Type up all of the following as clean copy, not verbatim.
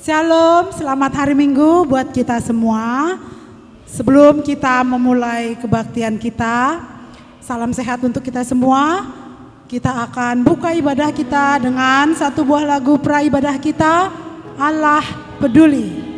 Shalom, selamat hari Minggu buat kita semua. Sebelum kita memulai kebaktian kita, salam sehat untuk kita semua. Kita akan buka ibadah kita dengan satu buah lagu pra ibadah kita, Allah Peduli.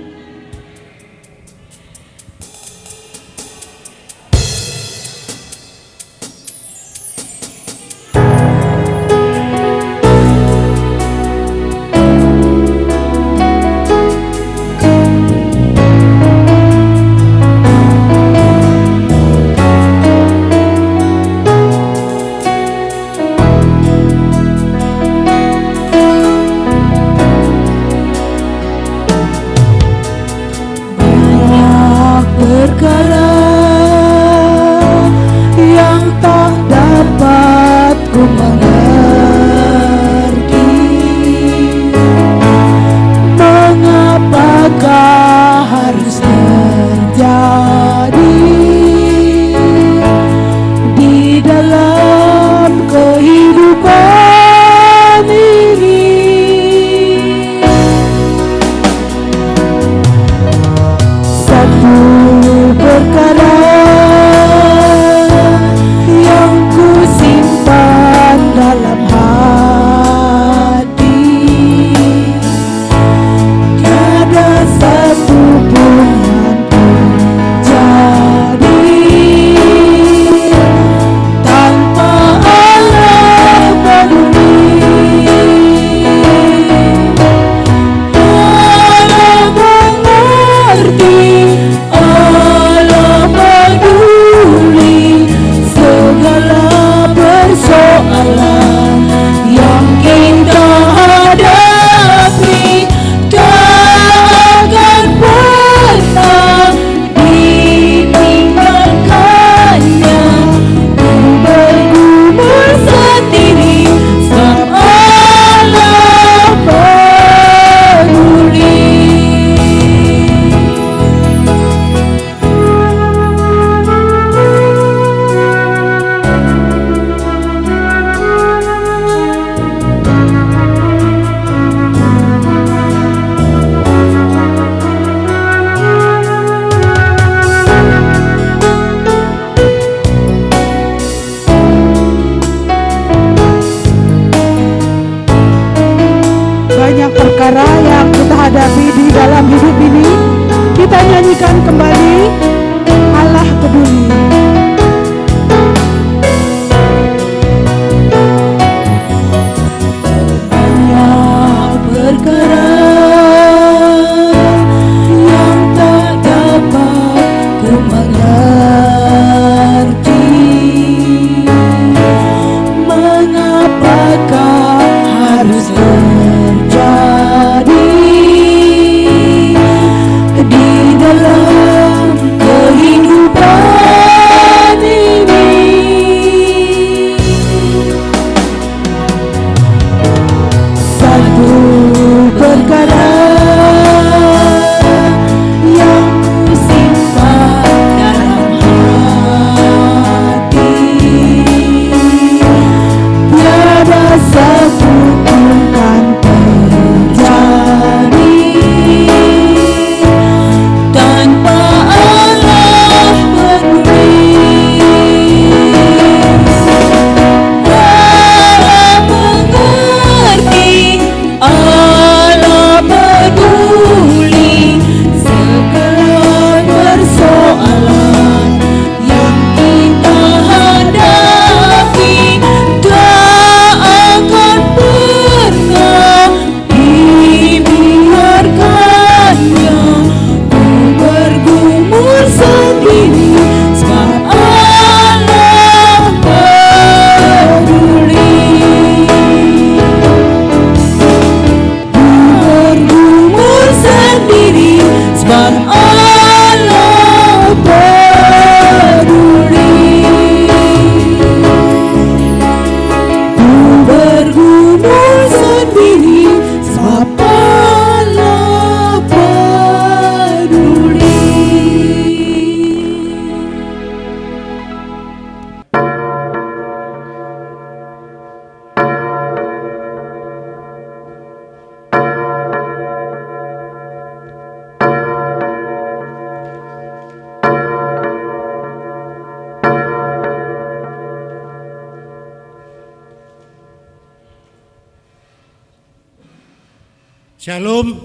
Shalom,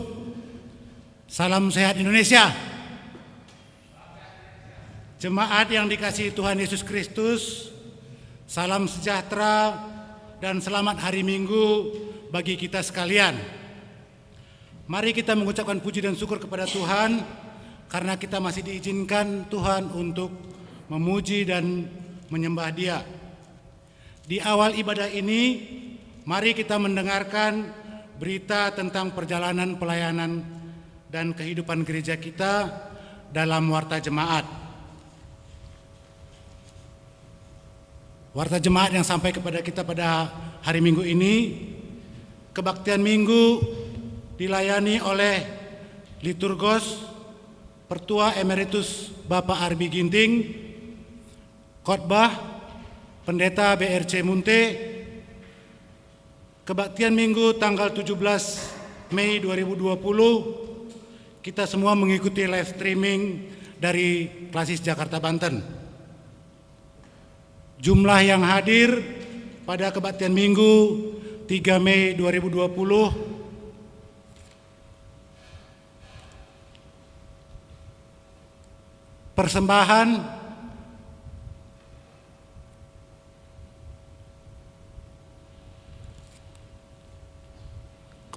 salam sehat Indonesia. Jemaat yang dikasihi Tuhan Yesus Kristus, salam sejahtera dan selamat hari Minggu bagi kita sekalian. Mari kita mengucapkan puji dan syukur kepada Tuhan karena kita masih diizinkan Tuhan untuk memuji dan menyembah Dia. Di awal ibadah ini, mari kita mendengarkan berita tentang perjalanan pelayanan dan kehidupan gereja kita dalam Warta Jemaat. Warta Jemaat yang sampai kepada kita pada hari Minggu ini, kebaktian Minggu dilayani oleh liturgos Pertua Emeritus Bapak Arbi Ginting, khotbah Pendeta BRC Munte. Kebaktian Minggu tanggal 17 Mei 2020, kita semua mengikuti live streaming dari Klasis Jakarta Banten. Jumlah yang hadir pada kebaktian Minggu 3 Mei 2020 persembahan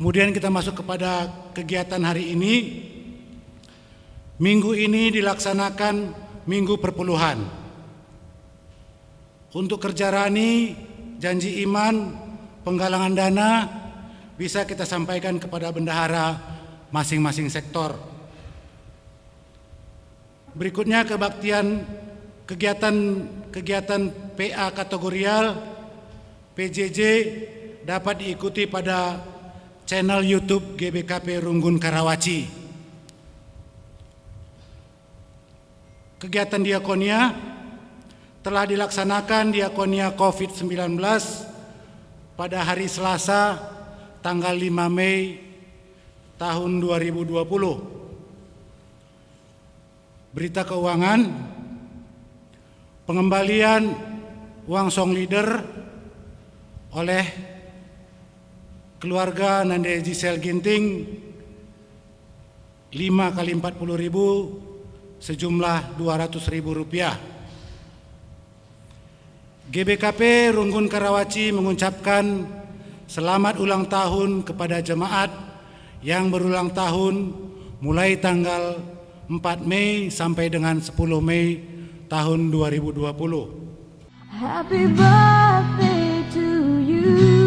Kemudian kita masuk kepada kegiatan hari ini. Minggu ini dilaksanakan Minggu Perpuluhan. Untuk kerja rani, janji iman, penggalangan dana bisa kita sampaikan kepada bendahara masing-masing sektor. Berikutnya kegiatan PA kategorial PJJ dapat diikuti pada channel YouTube GBKP Runggun Karawaci. Kegiatan diakonia telah dilaksanakan diakonia COVID-19 pada hari Selasa tanggal 5 Mei tahun 2020. Berita keuangan, pengembalian uang song leader oleh keluarga Nanda Gisel Ginting 5 kali 40.000 sejumlah Rp200.000. GBKP Runggun Karawaci mengucapkan selamat ulang tahun kepada jemaat yang berulang tahun mulai tanggal 4 Mei sampai dengan 10 Mei tahun 2020. Happy birthday to you.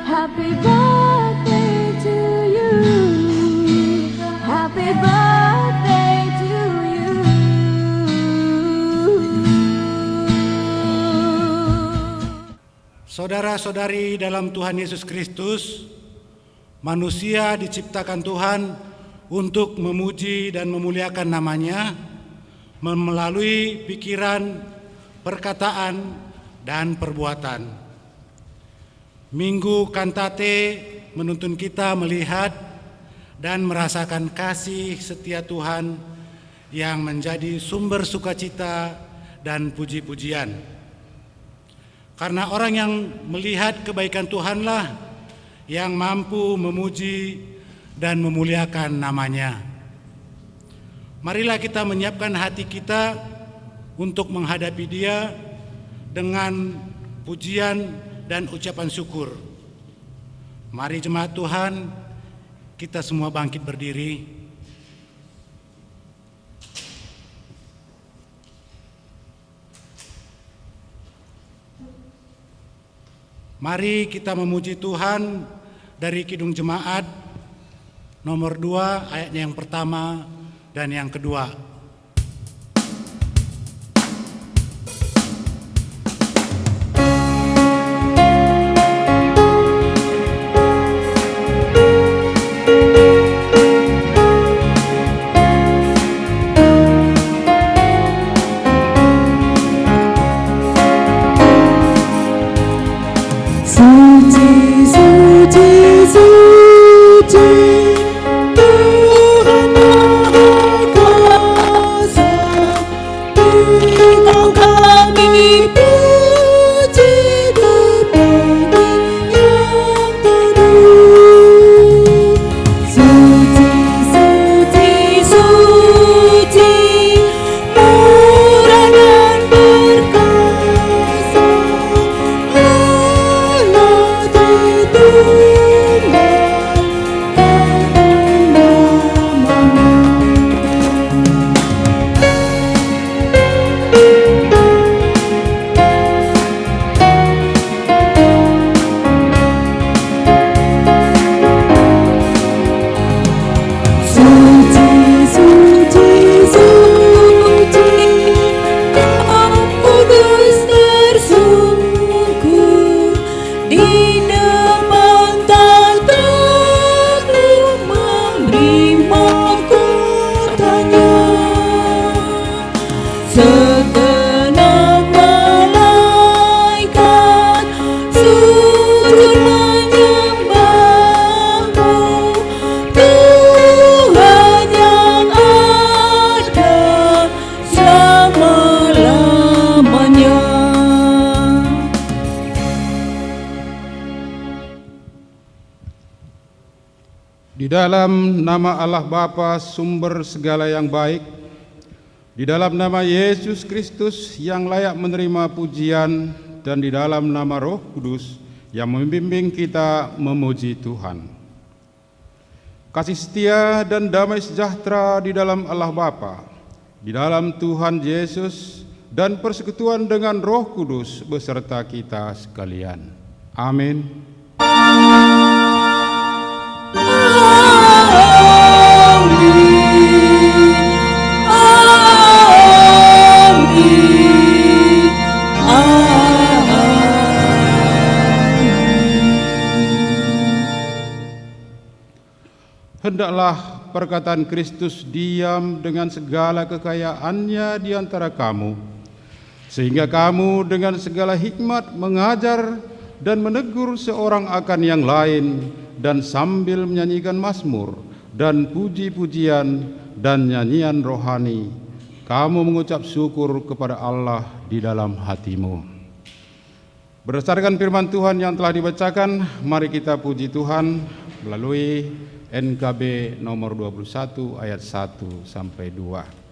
Happy birthday to you. Happy birthday to you. Saudara-saudari dalam Tuhan Yesus Kristus, manusia diciptakan Tuhan untuk memuji dan memuliakan namanya melalui pikiran, perkataan, dan perbuatan. Minggu Kantate menuntun kita melihat dan merasakan kasih setia Tuhan yang menjadi sumber sukacita dan puji-pujian. Karena orang yang melihat kebaikan Tuhanlah yang mampu memuji dan memuliakan namanya. Marilah kita menyiapkan hati kita untuk menghadapi Dia dengan pujian dan ucapan syukur. Mari jemaat Tuhan, kita semua bangkit berdiri. Mari kita memuji Tuhan dari Kidung Jemaat nomor 2 ayatnya yang pertama dan yang kedua. Tuhan Maha Kuasa. segenap malaikat sujud menyembahmu, Tuhan yang ada selama-lamanya. Di dalam nama Allah Bapa, sumber segala yang baik, di dalam nama Yesus Kristus yang layak menerima pujian, dan di dalam nama Roh Kudus yang membimbing kita memuji Tuhan. Kasih setia dan damai sejahtera di dalam Allah Bapa, di dalam Tuhan Yesus, dan persekutuan dengan Roh Kudus beserta kita sekalian. Amin. Hendaklah perkataan Kristus diam dengan segala kekayaannya di antara kamu, sehingga kamu dengan segala hikmat mengajar dan menegur seorang akan yang lain, dan sambil menyanyikan mazmur dan puji-pujian dan nyanyian rohani, kamu mengucap syukur kepada Allah di dalam hatimu. Berdasarkan firman Tuhan yang telah dibacakan, mari kita puji Tuhan melalui NKB nomor 21 ayat 1 sampai 2.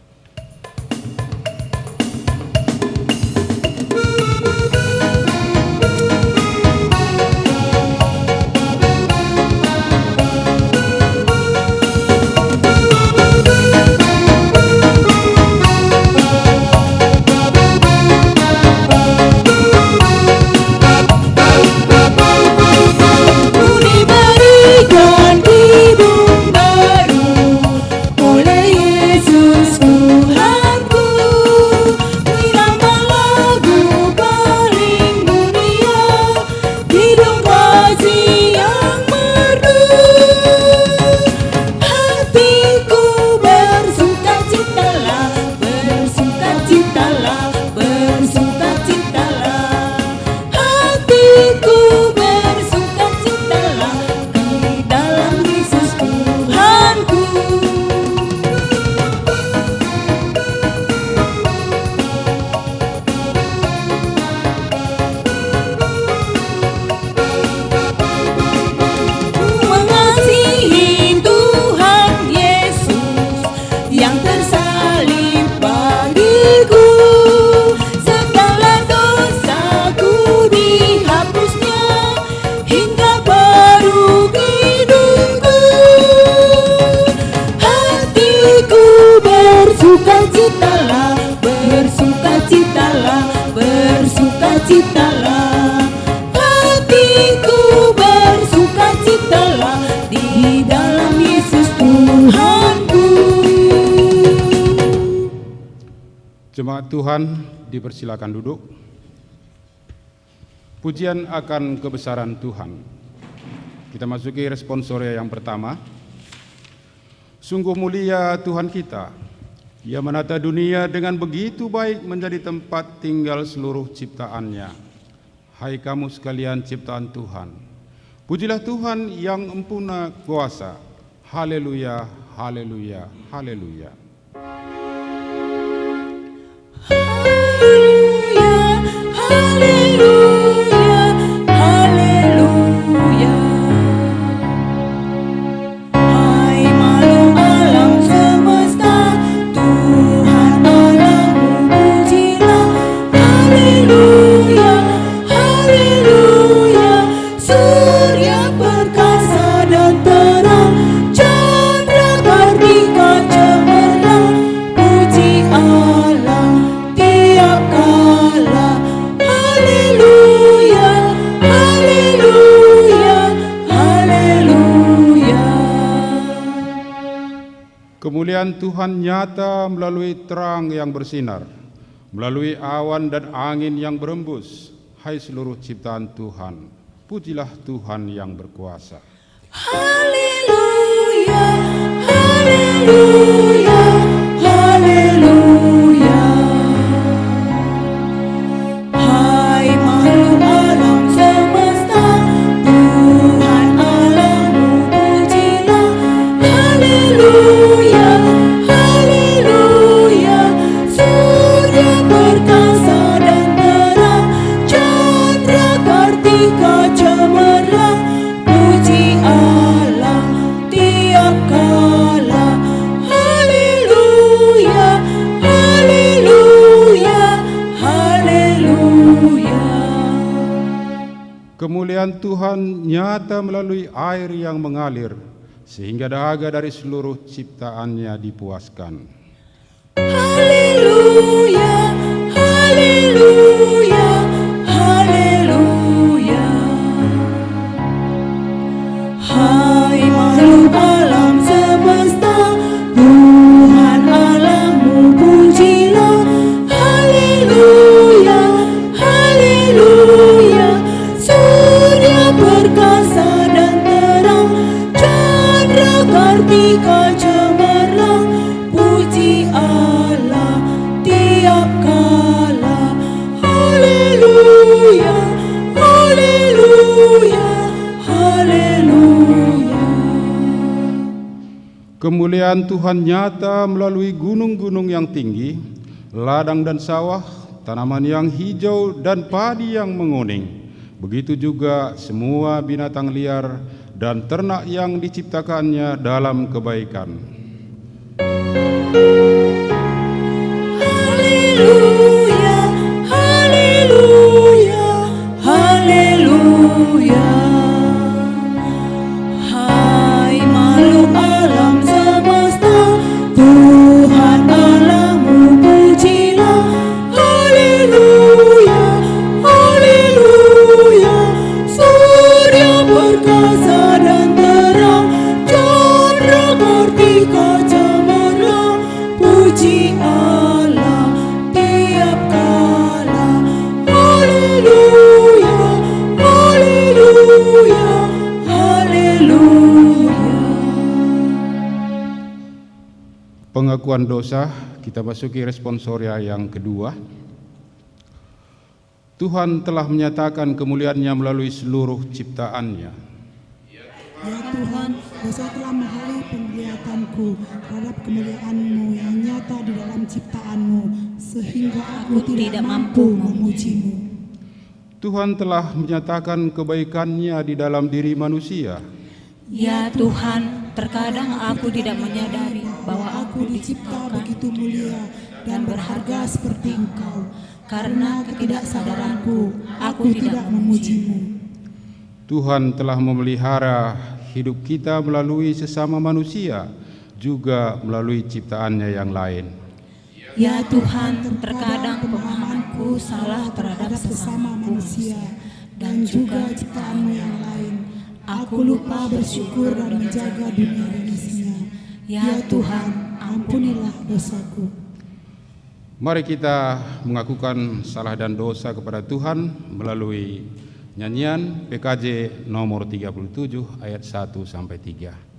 Bersukacitalah, hatiku bersukacitalah di dalam Yesus Tuhanku. Jemaat Tuhan, dipersilakan duduk. Pujian akan kebesaran Tuhan. Kita masuki responsoria yang pertama. Sungguh mulia Tuhan kita, Ia menata dunia dengan begitu baik menjadi tempat tinggal seluruh ciptaannya. Hai kamu sekalian ciptaan Tuhan, pujilah Tuhan yang empuna kuasa. Haleluya, haleluya, haleluya. Haleluya, haleluya. Hai makhluk alam semesta, Tuhan Allahmu pujilah. Haleluya, haleluya. Surya perkasa dan terang, chandra kartika cemerlang. Puji Allah tiap kala. Haleluya, haleluya, haleluya. Kemuliaan Tuhan nyata melalui terang yang bersinar, melalui awan dan angin yang berembus. Hai seluruh ciptaan Tuhan, pujilah Tuhan yang berkuasa. Haleluya, haleluya, haleluya. Kemuliaan Tuhan nyata melalui air yang mengalir, sehingga dahaga dari seluruh ciptaannya dipuaskan. Haleluya, haleluya, haleluya. Hai makhluk alam semesta, Tuhan Allahmu pujilah. Haleluya, haleluya. Surya perkasa dan terang, chandra kartika cemerlang, puji Allah tiap kala. Haleluya, haleluya, haleluya. Kemuliaan Tuhan nyata melalui gunung-gunung yang tinggi, ladang dan sawah, tanaman yang hijau dan padi yang menguning. Begitu juga semua binatang liar dan ternak yang diciptakannya dalam kebaikan. Haleluya, haleluya, haleluya. Hai makhluk alam semesta, Tuhan Allahmu pujilah. Haleluya, haleluya. Surya perkasa dan terang, chandra kartika cemerlang, puji Allah tiap kala. Haleluya, haleluya, haleluya. Pengakuan dosa, kita masuki responsoria yang kedua. Tuhan telah menyatakan kemuliaannya melalui seluruh ciptaannya. Ya Tuhan, dosa telah menghalangi penglihatanku terhadap kemuliaan-Mu yang nyata di dalam ciptaan-Mu, sehingga aku tidak mampu memuji-Mu. Tuhan telah menyatakan kebaikannya di dalam diri manusia. Ya Tuhan, terkadang aku tidak menyadari bahwa Aku dicipta begitu mulia dan berharga seperti Engkau. Karena ketidaksadaranku, aku tidak memuji-Mu. Tuhan telah memelihara hidup kita melalui sesama manusia, juga melalui ciptaannya yang lain. Ya Tuhan, terkadang pemahamanku salah terhadap sesama manusia dan juga ciptaan-Mu yang lain. Aku lupa bersyukur dan menjaga dunia dan isinya. Ya Tuhan, ampunilah dosaku. Mari kita mengakukan salah dan dosa kepada Tuhan melalui nyanyian PKJ nomor 37 ayat 1 sampai 3.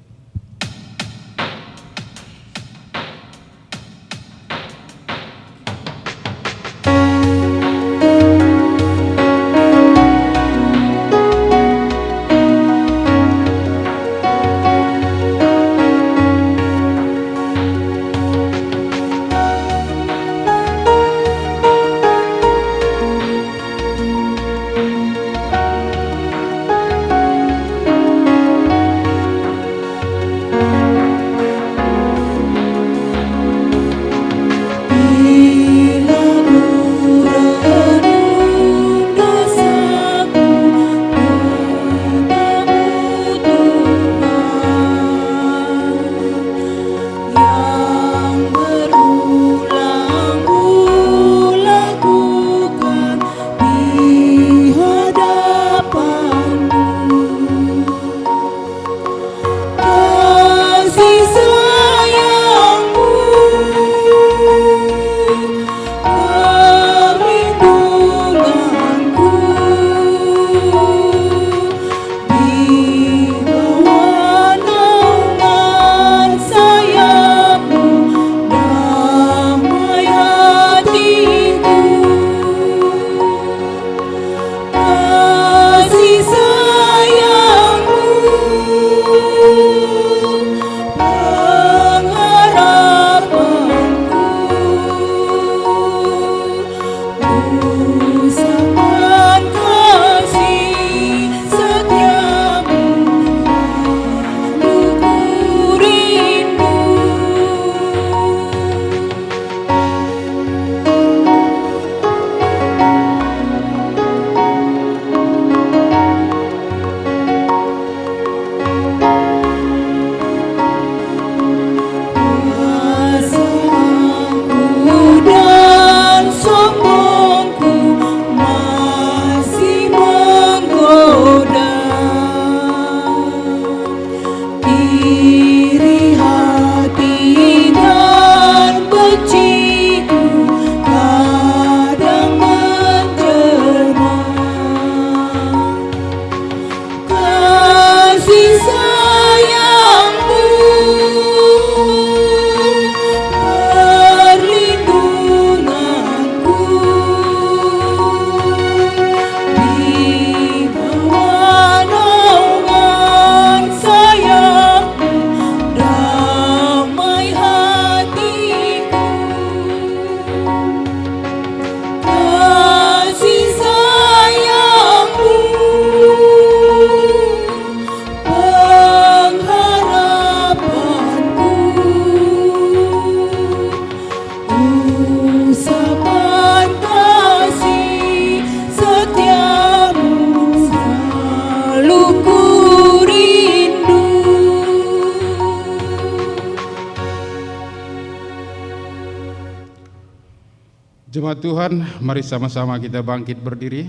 Jemaat Tuhan, mari sama-sama kita bangkit berdiri.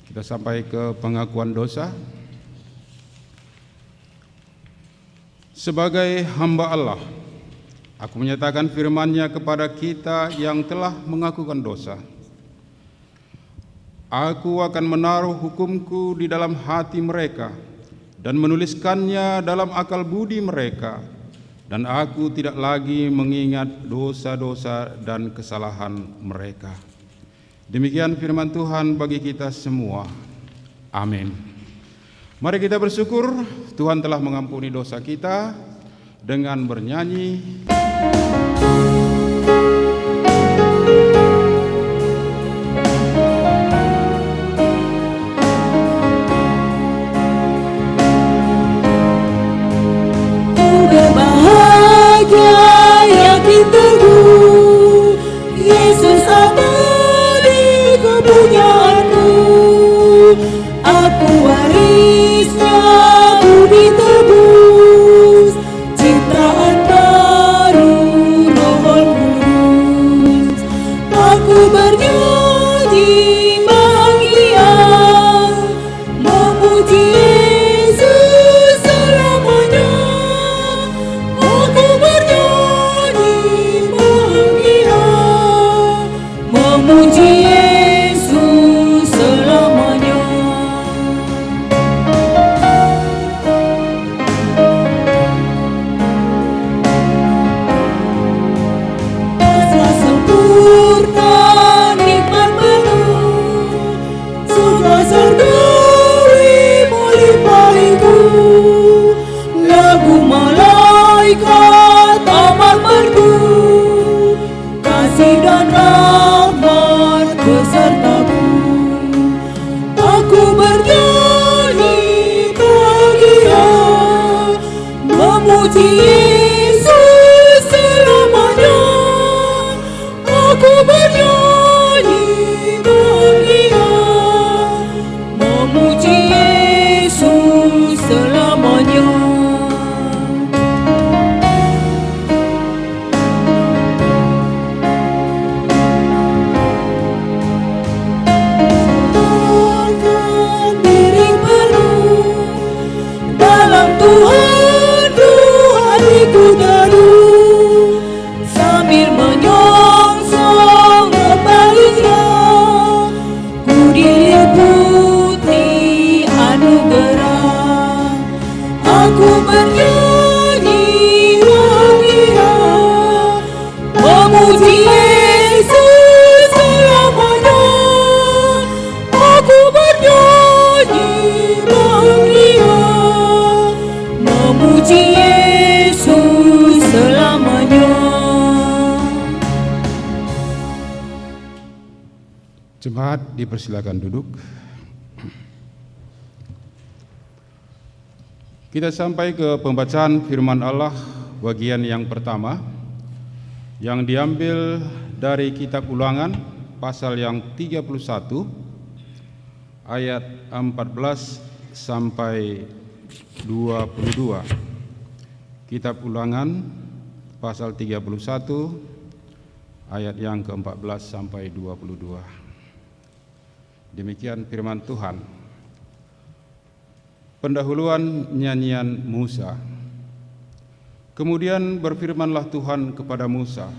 Kita sampai ke pengakuan dosa. Sebagai hamba Allah, aku menyatakan firman-Nya kepada kita yang telah mengakukan dosa. Aku akan menaruh hukum-Ku di dalam hati mereka dan menuliskannya dalam akal budi mereka, dan aku tidak lagi mengingat dosa-dosa dan kesalahan mereka. Demikian firman Tuhan bagi kita semua. Amin. Mari kita bersyukur Tuhan telah mengampuni dosa kita dengan bernyanyi. Yakin teguh, Yesus abadi kepunyaanku. Aku warisnya budi tebus, ciptaan baru Roh Kudus. Aku bernyanyi bahagia, memuji Yesus selamanya. Aku bernyanyi bahagia, memuji Yesus selamanya. Asa sempurna nikmat penuh, surga surgawi melimpahiku. Lagu malaikat amat merdu, kasih dan rahmat besertaku. Aku bernyanyi bahagia, memuji Yesus selamanya. Aku bernyanyi bahagia, memuji Yesus selamanya. Diri penuh dalam Tuhan, hatiku teduh, sambil menyongsong kembalinya. Ku diliputi anugerah, aku bernyanyi bahagia, memuji Yesus selamanya. Aku bernyanyi bahagia, memuji Yesus selamanya. Jemaat dipersilakan duduk. Kita sampai ke pembacaan firman Allah bagian yang pertama yang diambil dari kitab Ulangan pasal yang 31 ayat 14 sampai 22. Kitab Ulangan pasal 31 ayat yang ke-14 sampai 22. Demikian firman Tuhan. Pendahuluan nyanyian Musa. Kemudian berfirmanlah Tuhan kepada Musa,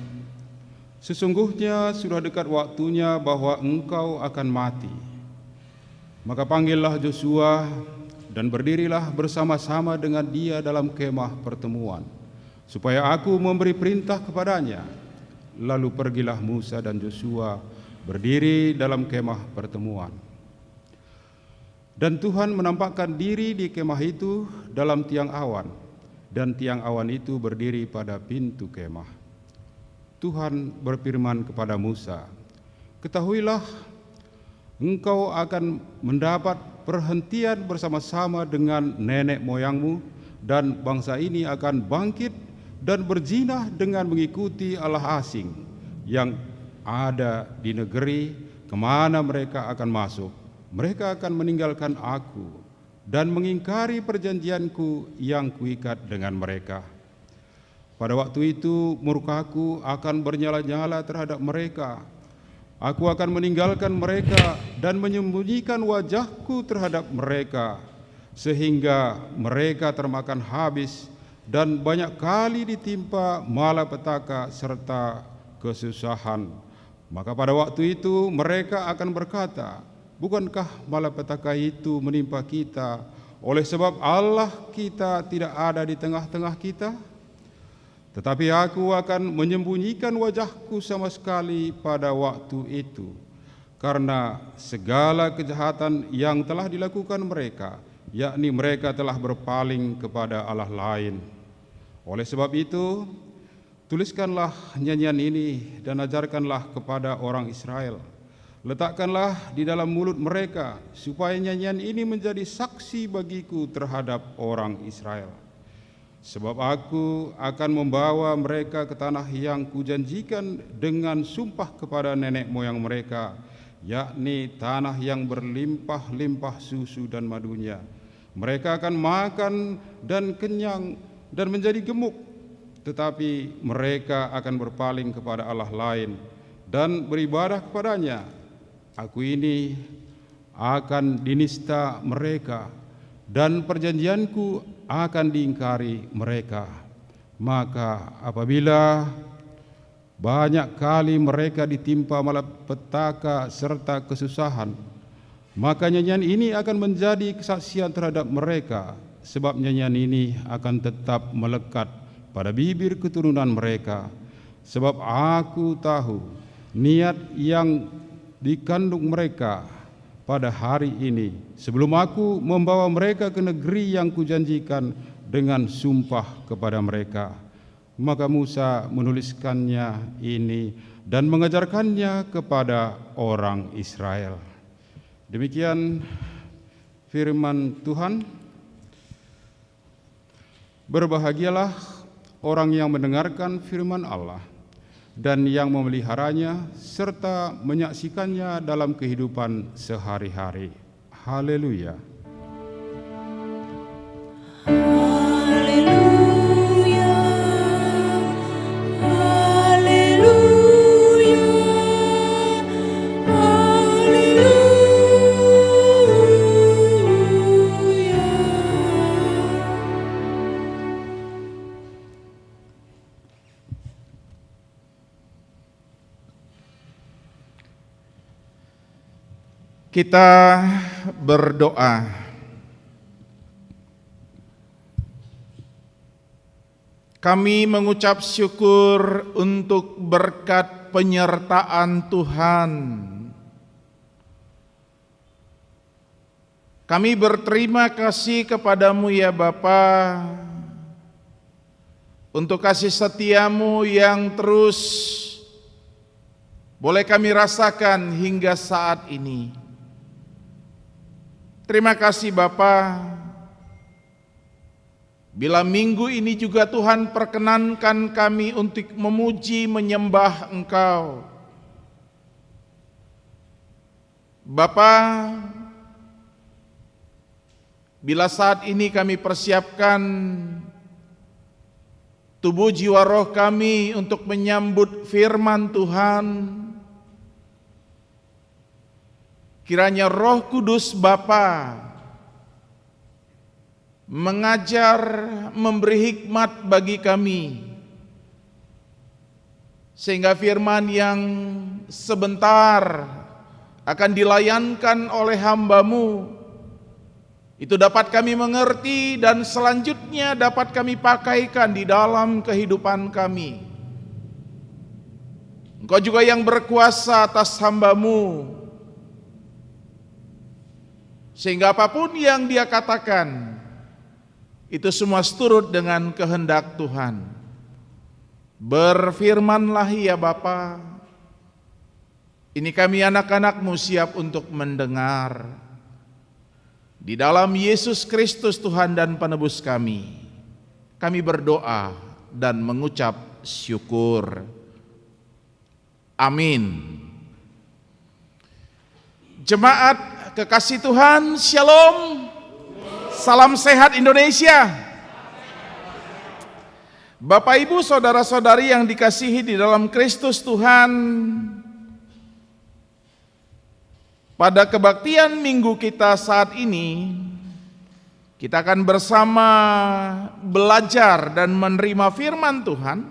sesungguhnya sudah dekat waktunya bahwa engkau akan mati. Maka panggillah Yosua dan berdirilah bersama-sama dengan dia dalam kemah pertemuan, supaya aku memberi perintah kepadanya. Lalu pergilah Musa dan Yosua berdiri dalam kemah pertemuan. Dan Tuhan menampakkan diri di kemah itu dalam tiang awan, dan tiang awan itu berdiri pada pintu kemah. Tuhan berfirman kepada Musa, ketahuilah, engkau akan mendapat perhentian bersama-sama dengan nenek moyangmu, dan bangsa ini akan bangkit dan berzinah dengan mengikuti Allah asing yang ada di negeri kemana mereka akan masuk. Mereka akan meninggalkan aku dan mengingkari perjanjianku yang kuikat dengan mereka. Pada waktu itu murkaku akan bernyala-nyala terhadap mereka. Aku akan meninggalkan mereka dan menyembunyikan wajahku terhadap mereka, sehingga mereka termakan habis dan banyak kali ditimpa malapetaka serta kesusahan. Maka pada waktu itu mereka akan berkata, bukankah malapetaka itu menimpa kita oleh sebab Allah kita tidak ada di tengah-tengah kita? Tetapi aku akan menyembunyikan wajahku sama sekali pada waktu itu, karena segala kejahatan yang telah dilakukan mereka, yakni mereka telah berpaling kepada Allah lain. Oleh sebab itu, tuliskanlah nyanyian ini dan ajarkanlah kepada orang Israel. Letakkanlah di dalam mulut mereka, supaya nyanyian ini menjadi saksi bagiku terhadap orang Israel. Sebab aku akan membawa mereka ke tanah yang kujanjikan dengan sumpah kepada nenek moyang mereka, yakni tanah yang berlimpah-limpah susu dan madunya. Mereka akan makan dan kenyang dan menjadi gemuk, tetapi mereka akan berpaling kepada Allah lain dan beribadah kepadanya. Aku ini akan dinista mereka, dan perjanjianku akan diingkari mereka. Maka apabila banyak kali mereka ditimpa malapetaka serta kesusahan, maka nyanyian ini akan menjadi kesaksian terhadap mereka, sebab nyanyian ini akan tetap melekat pada bibir keturunan mereka. Sebab aku tahu niat yang dikandung mereka pada hari ini, sebelum aku membawa mereka ke negeri yang kujanjikan dengan sumpah kepada mereka. Maka Musa menuliskannya ini dan mengajarkannya kepada orang Israel. Demikian firman Tuhan. Berbahagialah orang yang mendengarkan firman Allah dan yang memeliharanya serta menyaksikannya dalam kehidupan sehari-hari. Haleluya. Haleluya, haleluya, haleluya. Kita berdoa. Kami mengucap syukur untuk berkat penyertaan Tuhan. Kami berterima kasih kepadamu ya Bapa, untuk kasih setiamu yang terus boleh kami rasakan hingga saat ini. Terima kasih Bapa, bila minggu ini juga Tuhan perkenankan kami untuk memuji menyembah Engkau. Bapa, bila saat ini kami persiapkan tubuh jiwa roh kami untuk menyambut firman Tuhan, kiranya Roh Kudus Bapa mengajar, memberi hikmat bagi kami, sehingga firman yang sebentar akan dilayankan oleh hamba-Mu itu dapat kami mengerti dan selanjutnya dapat kami pakaikan di dalam kehidupan kami. Engkau juga yang berkuasa atas hamba-Mu, sehingga apapun yang Dia katakan itu semua seturut dengan kehendak Tuhan. Berfirmanlah ya Bapa, ini kami anak-anak-Mu siap untuk mendengar. Di dalam Yesus Kristus Tuhan dan Penebus kami berdoa dan mengucap syukur. Amin. Jemaat kekasih Tuhan, Shalom. Salam sehat Indonesia. Bapak, Ibu, saudara-saudari yang dikasihi di dalam Kristus Tuhan, pada kebaktian minggu kita saat ini, kita akan bersama belajar dan menerima firman Tuhan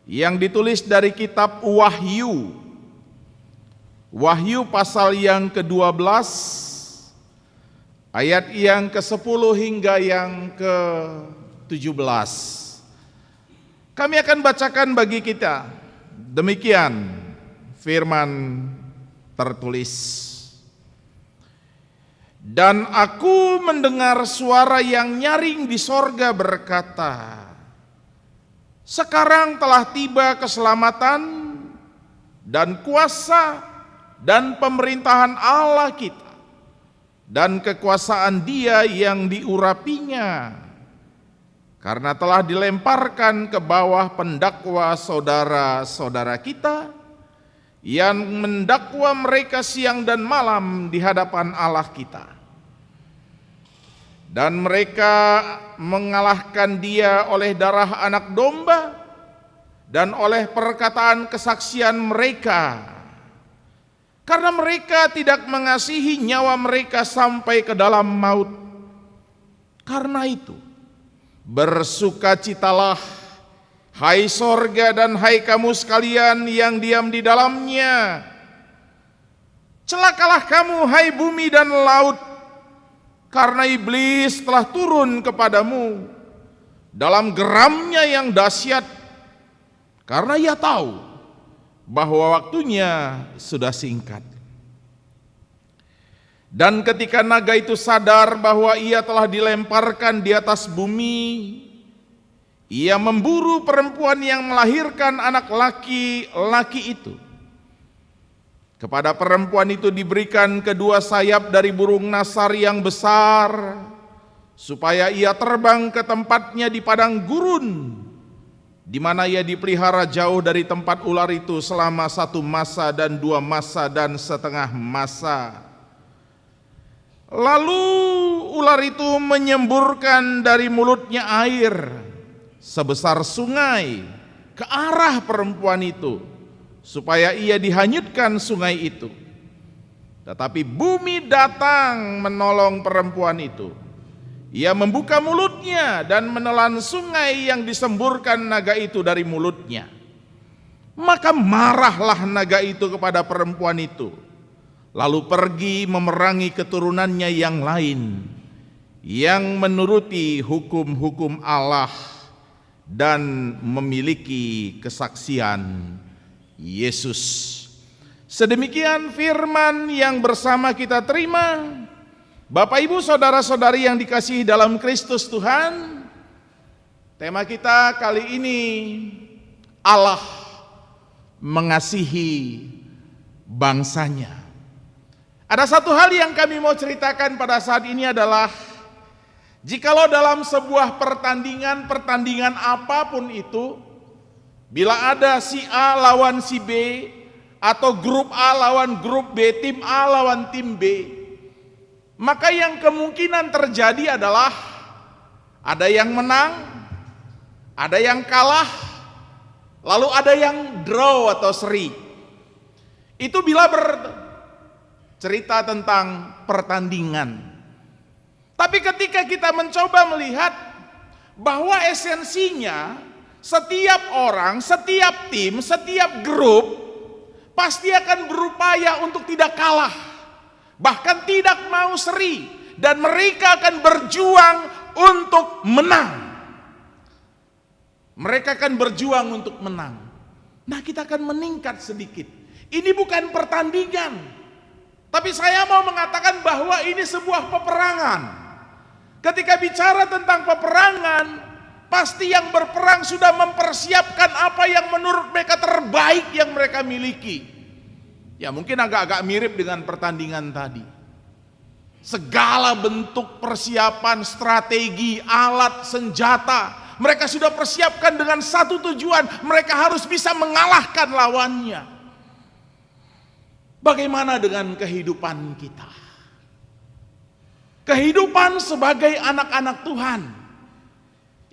yang ditulis dari kitab Wahyu. Wahyu pasal yang ke-12, ayat yang ke-10 hingga yang ke-17. Kami akan bacakan bagi kita. Demikian firman tertulis. Dan aku mendengar suara yang nyaring di sorga berkata, sekarang telah tiba keselamatan dan kuasa dan pemerintahan Allah kita dan kekuasaan Dia yang diurapinya, karena telah dilemparkan ke bawah pendakwa saudara-saudara kita yang mendakwa mereka siang dan malam di hadapan Allah kita. Dan mereka mengalahkan Dia oleh darah anak domba dan oleh perkataan kesaksian mereka, karena mereka tidak mengasihi nyawa mereka sampai ke dalam maut. Karena itu, bersukacitalah, hai sorga dan hai kamu sekalian yang diam di dalamnya. Celakalah kamu, hai bumi dan laut, karena iblis telah turun kepadamu dalam geramnya yang dahsyat, karena ia tahu bahwa waktunya sudah singkat. Dan ketika naga itu sadar bahwa ia telah dilemparkan di atas bumi, ia memburu perempuan yang melahirkan anak laki-laki itu. Kepada perempuan itu diberikan kedua sayap dari burung nasar yang besar, supaya ia terbang ke tempatnya di padang gurun, di mana ia dipelihara jauh dari tempat ular itu selama 1 masa dan 2 masa dan setengah masa. Lalu ular itu menyemburkan dari mulutnya air sebesar sungai ke arah perempuan itu, supaya ia dihanyutkan sungai itu. Tetapi bumi datang menolong perempuan itu. Ia membuka mulutnya dan menelan sungai yang disemburkan naga itu dari mulutnya. Maka marahlah naga itu kepada perempuan itu, lalu pergi memerangi keturunannya yang lain, yang menuruti hukum-hukum Allah dan memiliki kesaksian Yesus. Sedemikian firman yang bersama kita terima. Bapak, Ibu, saudara-saudari yang dikasihi dalam Kristus Tuhan, tema kita kali ini, Allah mengasihi bangsanya. Ada satu hal yang kami mau ceritakan pada saat ini adalah, jikalau dalam sebuah pertandingan apapun itu, bila ada si A lawan si B, atau grup A lawan grup B, tim A lawan tim B, maka yang kemungkinan terjadi adalah ada yang menang, ada yang kalah, lalu ada yang draw atau seri. Itu bila cerita tentang pertandingan. Tapi ketika kita mencoba melihat bahwa esensinya setiap orang, setiap tim, setiap grup pasti akan berupaya untuk tidak kalah, bahkan tidak mau seri, dan mereka akan berjuang untuk menang. Mereka akan berjuang untuk menang. Nah, kita akan meningkat sedikit. Ini bukan pertandingan, tapi saya mau mengatakan bahwa ini sebuah peperangan. Ketika bicara tentang peperangan, pasti yang berperang sudah mempersiapkan apa yang menurut mereka terbaik yang mereka miliki. Ya, mungkin agak-agak mirip dengan pertandingan tadi. Segala bentuk persiapan, strategi, alat, senjata, mereka sudah persiapkan dengan satu tujuan, mereka harus bisa mengalahkan lawannya. Bagaimana dengan kehidupan kita? Kehidupan sebagai anak-anak Tuhan.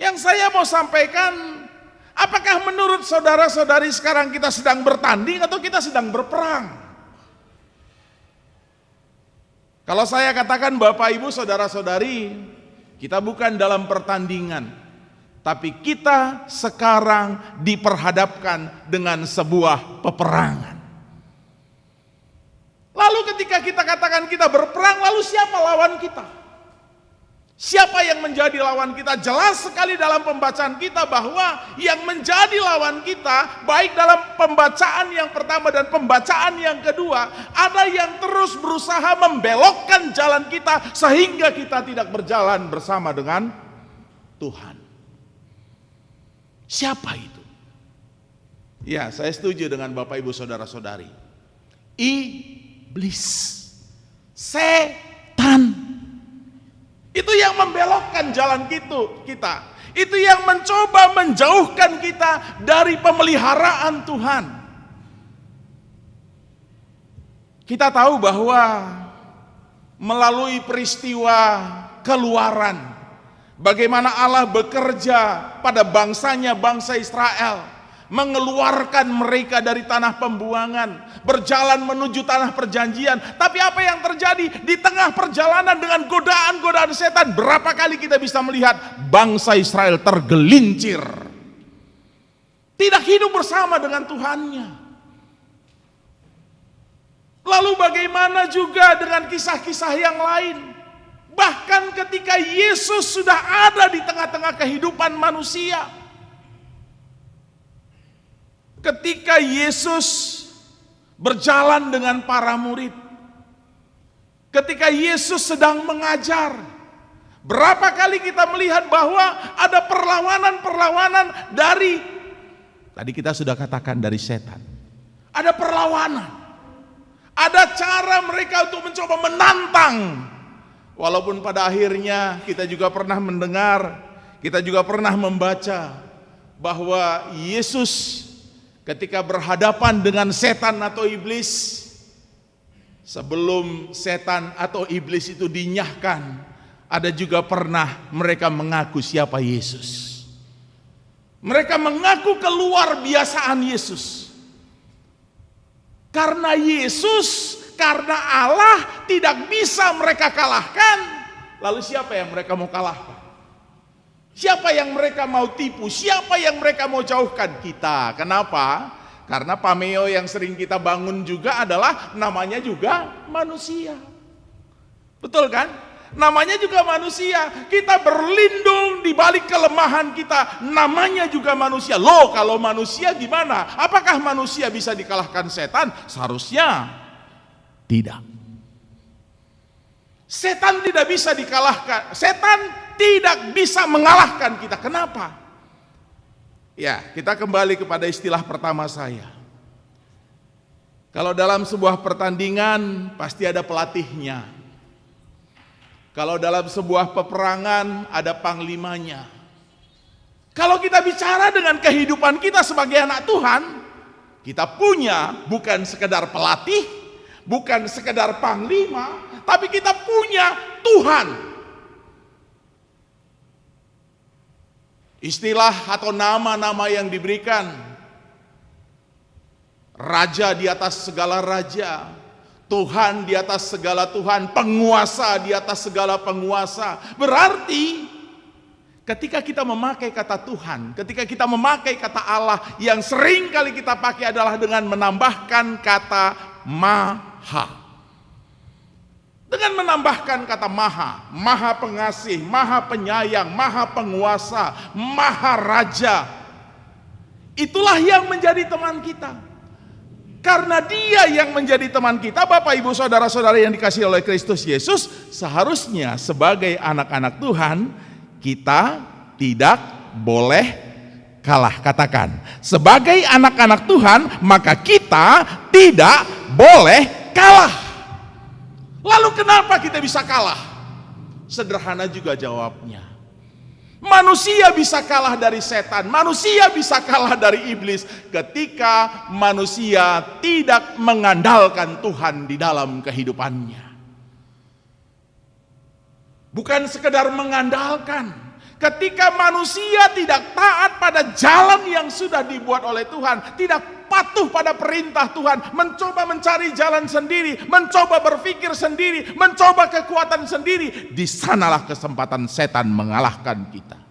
Yang saya mau sampaikan, apakah menurut saudara-saudari sekarang kita sedang bertanding atau kita sedang berperang? Kalau saya katakan Bapak Ibu saudara-saudari, kita bukan dalam pertandingan, tapi kita sekarang diperhadapkan dengan sebuah peperangan. Lalu ketika kita katakan kita berperang, lalu siapa lawan kita? Siapa yang menjadi lawan kita? Jelas sekali dalam pembacaan kita bahwa yang menjadi lawan kita, baik dalam pembacaan yang pertama dan pembacaan yang kedua, ada yang terus berusaha membelokkan jalan kita sehingga kita tidak berjalan bersama dengan Tuhan. Siapa itu? Ya, saya setuju dengan Bapak Ibu saudara-saudari. Iblis, setan. Itu yang membelokkan jalan kita. Itu yang mencoba menjauhkan kita dari pemeliharaan Tuhan. Kita tahu bahwa melalui peristiwa keluaran, bagaimana Allah bekerja pada bangsanya, bangsa Israel, mengeluarkan mereka dari tanah pembuangan, berjalan menuju tanah perjanjian. Tapi apa yang terjadi di tengah perjalanan dengan godaan-godaan setan? Berapa kali kita bisa melihat bangsa Israel tergelincir, tidak hidup bersama dengan Tuhannya. Lalu bagaimana juga dengan kisah-kisah yang lain? Bahkan ketika Yesus sudah ada di tengah-tengah kehidupan manusia, ketika Yesus berjalan dengan para murid, ketika Yesus sedang mengajar, berapa kali kita melihat bahwa ada perlawanan-perlawanan dari, tadi kita sudah katakan dari setan. Ada perlawanan, ada cara mereka untuk mencoba menantang. Walaupun pada akhirnya kita juga pernah mendengar, kita juga pernah membaca bahwa Yesus ketika berhadapan dengan setan atau iblis, sebelum setan atau iblis itu dinyahkan, ada juga pernah mereka mengaku siapa Yesus. Mereka mengaku keluar biasaan Yesus. Karena Yesus, karena Allah tidak bisa mereka kalahkan, lalu siapa yang mereka mau kalahkan? Siapa yang mereka mau tipu? Siapa yang mereka mau jauhkan? Kita. Kenapa? Karena pameo yang sering kita bangun juga adalah namanya juga manusia. Betul kan? Namanya juga manusia. Kita berlindung di balik kelemahan kita. Namanya juga manusia. Loh, kalau manusia gimana? Apakah manusia bisa dikalahkan setan? Seharusnya tidak. Setan tidak bisa dikalahkan. Setan tidak bisa mengalahkan kita. Kenapa? Ya, kita kembali kepada istilah pertama saya. Kalau dalam sebuah pertandingan pasti ada pelatihnya. Kalau dalam sebuah peperangan ada panglimanya. Kalau kita bicara dengan kehidupan kita sebagai anak Tuhan, kita punya bukan sekedar pelatih, bukan sekedar panglima, tapi kita punya Tuhan. Istilah atau nama-nama yang diberikan, Raja di atas segala raja, Tuhan di atas segala Tuhan, penguasa di atas segala penguasa. Berarti ketika kita memakai kata Tuhan, ketika kita memakai kata Allah, yang sering kali kita pakai adalah dengan menambahkan kata Maha. Dengan menambahkan kata Maha, Maha Pengasih, Maha Penyayang, Maha Penguasa, Maha Raja. Itulah yang menjadi teman kita. Karena Dia yang menjadi teman kita, Bapak Ibu Saudara-saudara yang dikasihi oleh Kristus Yesus, seharusnya sebagai anak-anak Tuhan kita tidak boleh kalah. Katakan, sebagai anak-anak Tuhan maka kita tidak boleh kalah. Lalu kenapa kita bisa kalah? Sederhana juga jawabnya. Manusia bisa kalah dari setan, manusia bisa kalah dari iblis ketika manusia tidak mengandalkan Tuhan di dalam kehidupannya. Bukan sekedar mengandalkan, ketika manusia tidak taat pada jalan yang sudah dibuat oleh Tuhan, tidak patuh pada perintah Tuhan, mencoba mencari jalan sendiri, mencoba berpikir sendiri, mencoba kekuatan sendiri, di sanalah kesempatan setan mengalahkan kita.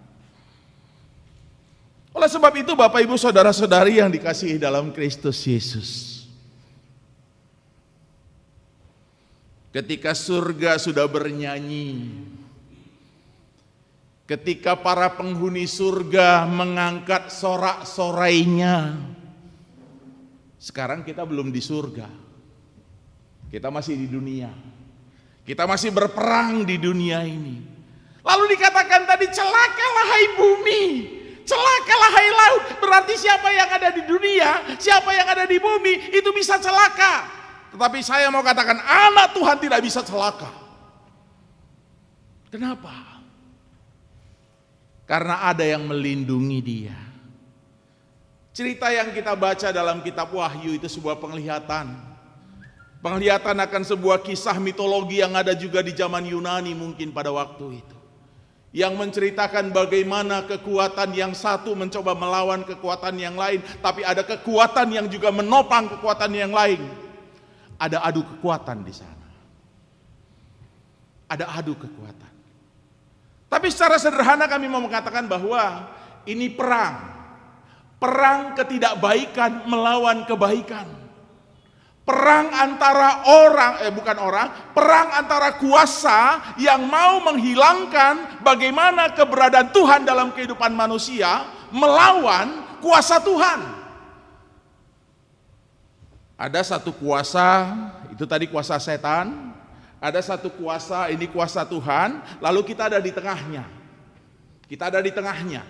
Oleh sebab itu Bapak Ibu Saudara-saudari yang dikasihi dalam Kristus Yesus, ketika surga sudah bernyanyi, ketika para penghuni surga mengangkat sorak-sorainya, sekarang kita belum di surga, kita masih di dunia, kita masih berperang di dunia ini. Lalu dikatakan tadi, celakalah hai bumi, celakalah hai laut. Berarti siapa yang ada di dunia, siapa yang ada di bumi, itu bisa celaka. Tetapi saya mau katakan, anak Tuhan tidak bisa celaka. Kenapa? Karena ada yang melindungi dia. Cerita yang kita baca dalam kitab Wahyu itu sebuah penglihatan. Penglihatan akan sebuah kisah mitologi yang ada juga di zaman Yunani mungkin pada waktu itu. Yang menceritakan bagaimana kekuatan yang satu mencoba melawan kekuatan yang lain. Tapi ada kekuatan yang juga menopang kekuatan yang lain. Ada adu kekuatan di sana. Ada adu kekuatan. Tapi secara sederhana kami mau mengatakan bahwa ini perang. Perang ketidakbaikan melawan kebaikan. Perang antara perang antara kuasa yang mau menghilangkan bagaimana keberadaan Tuhan dalam kehidupan manusia melawan kuasa Tuhan. Ada satu kuasa, itu tadi kuasa setan. Ada satu kuasa, ini kuasa Tuhan, lalu kita ada di tengahnya. Kita ada di tengahnya.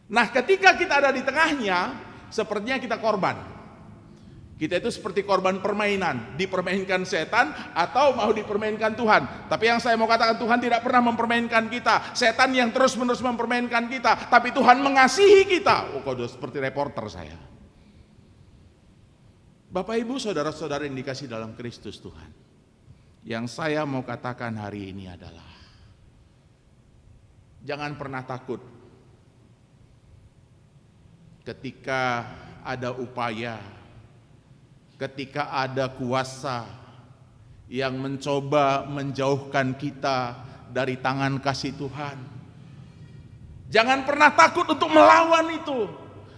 Nah, ketika kita ada di tengahnya, sepertinya kita korban. Kita itu seperti korban permainan, dipermainkan setan atau mau dipermainkan Tuhan. Tapi yang saya mau katakan, Tuhan tidak pernah mempermainkan kita. Setan yang terus-menerus mempermainkan kita, tapi Tuhan mengasihi kita. Oh, kok seperti reporter saya. Bapak Ibu Saudara-saudara yang dikasihi dalam Kristus Tuhan. Yang saya mau katakan hari ini adalah, jangan pernah takut ketika ada upaya, ketika ada kuasa yang mencoba menjauhkan kita dari tangan kasih Tuhan. Jangan pernah takut untuk melawan itu.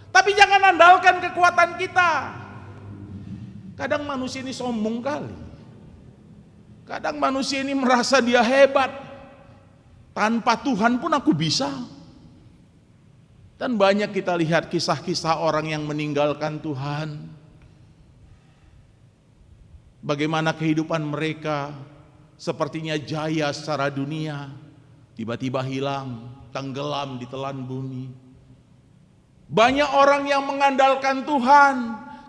Tapi jangan andalkan kekuatan kita. Kadang manusia ini sombong kali. Kadang manusia ini merasa dia hebat. Tanpa Tuhan pun aku bisa. Dan banyak kita lihat kisah-kisah orang yang meninggalkan Tuhan. Bagaimana kehidupan mereka sepertinya jaya secara dunia, tiba-tiba hilang, tenggelam di telan bumi. Banyak orang yang mengandalkan Tuhan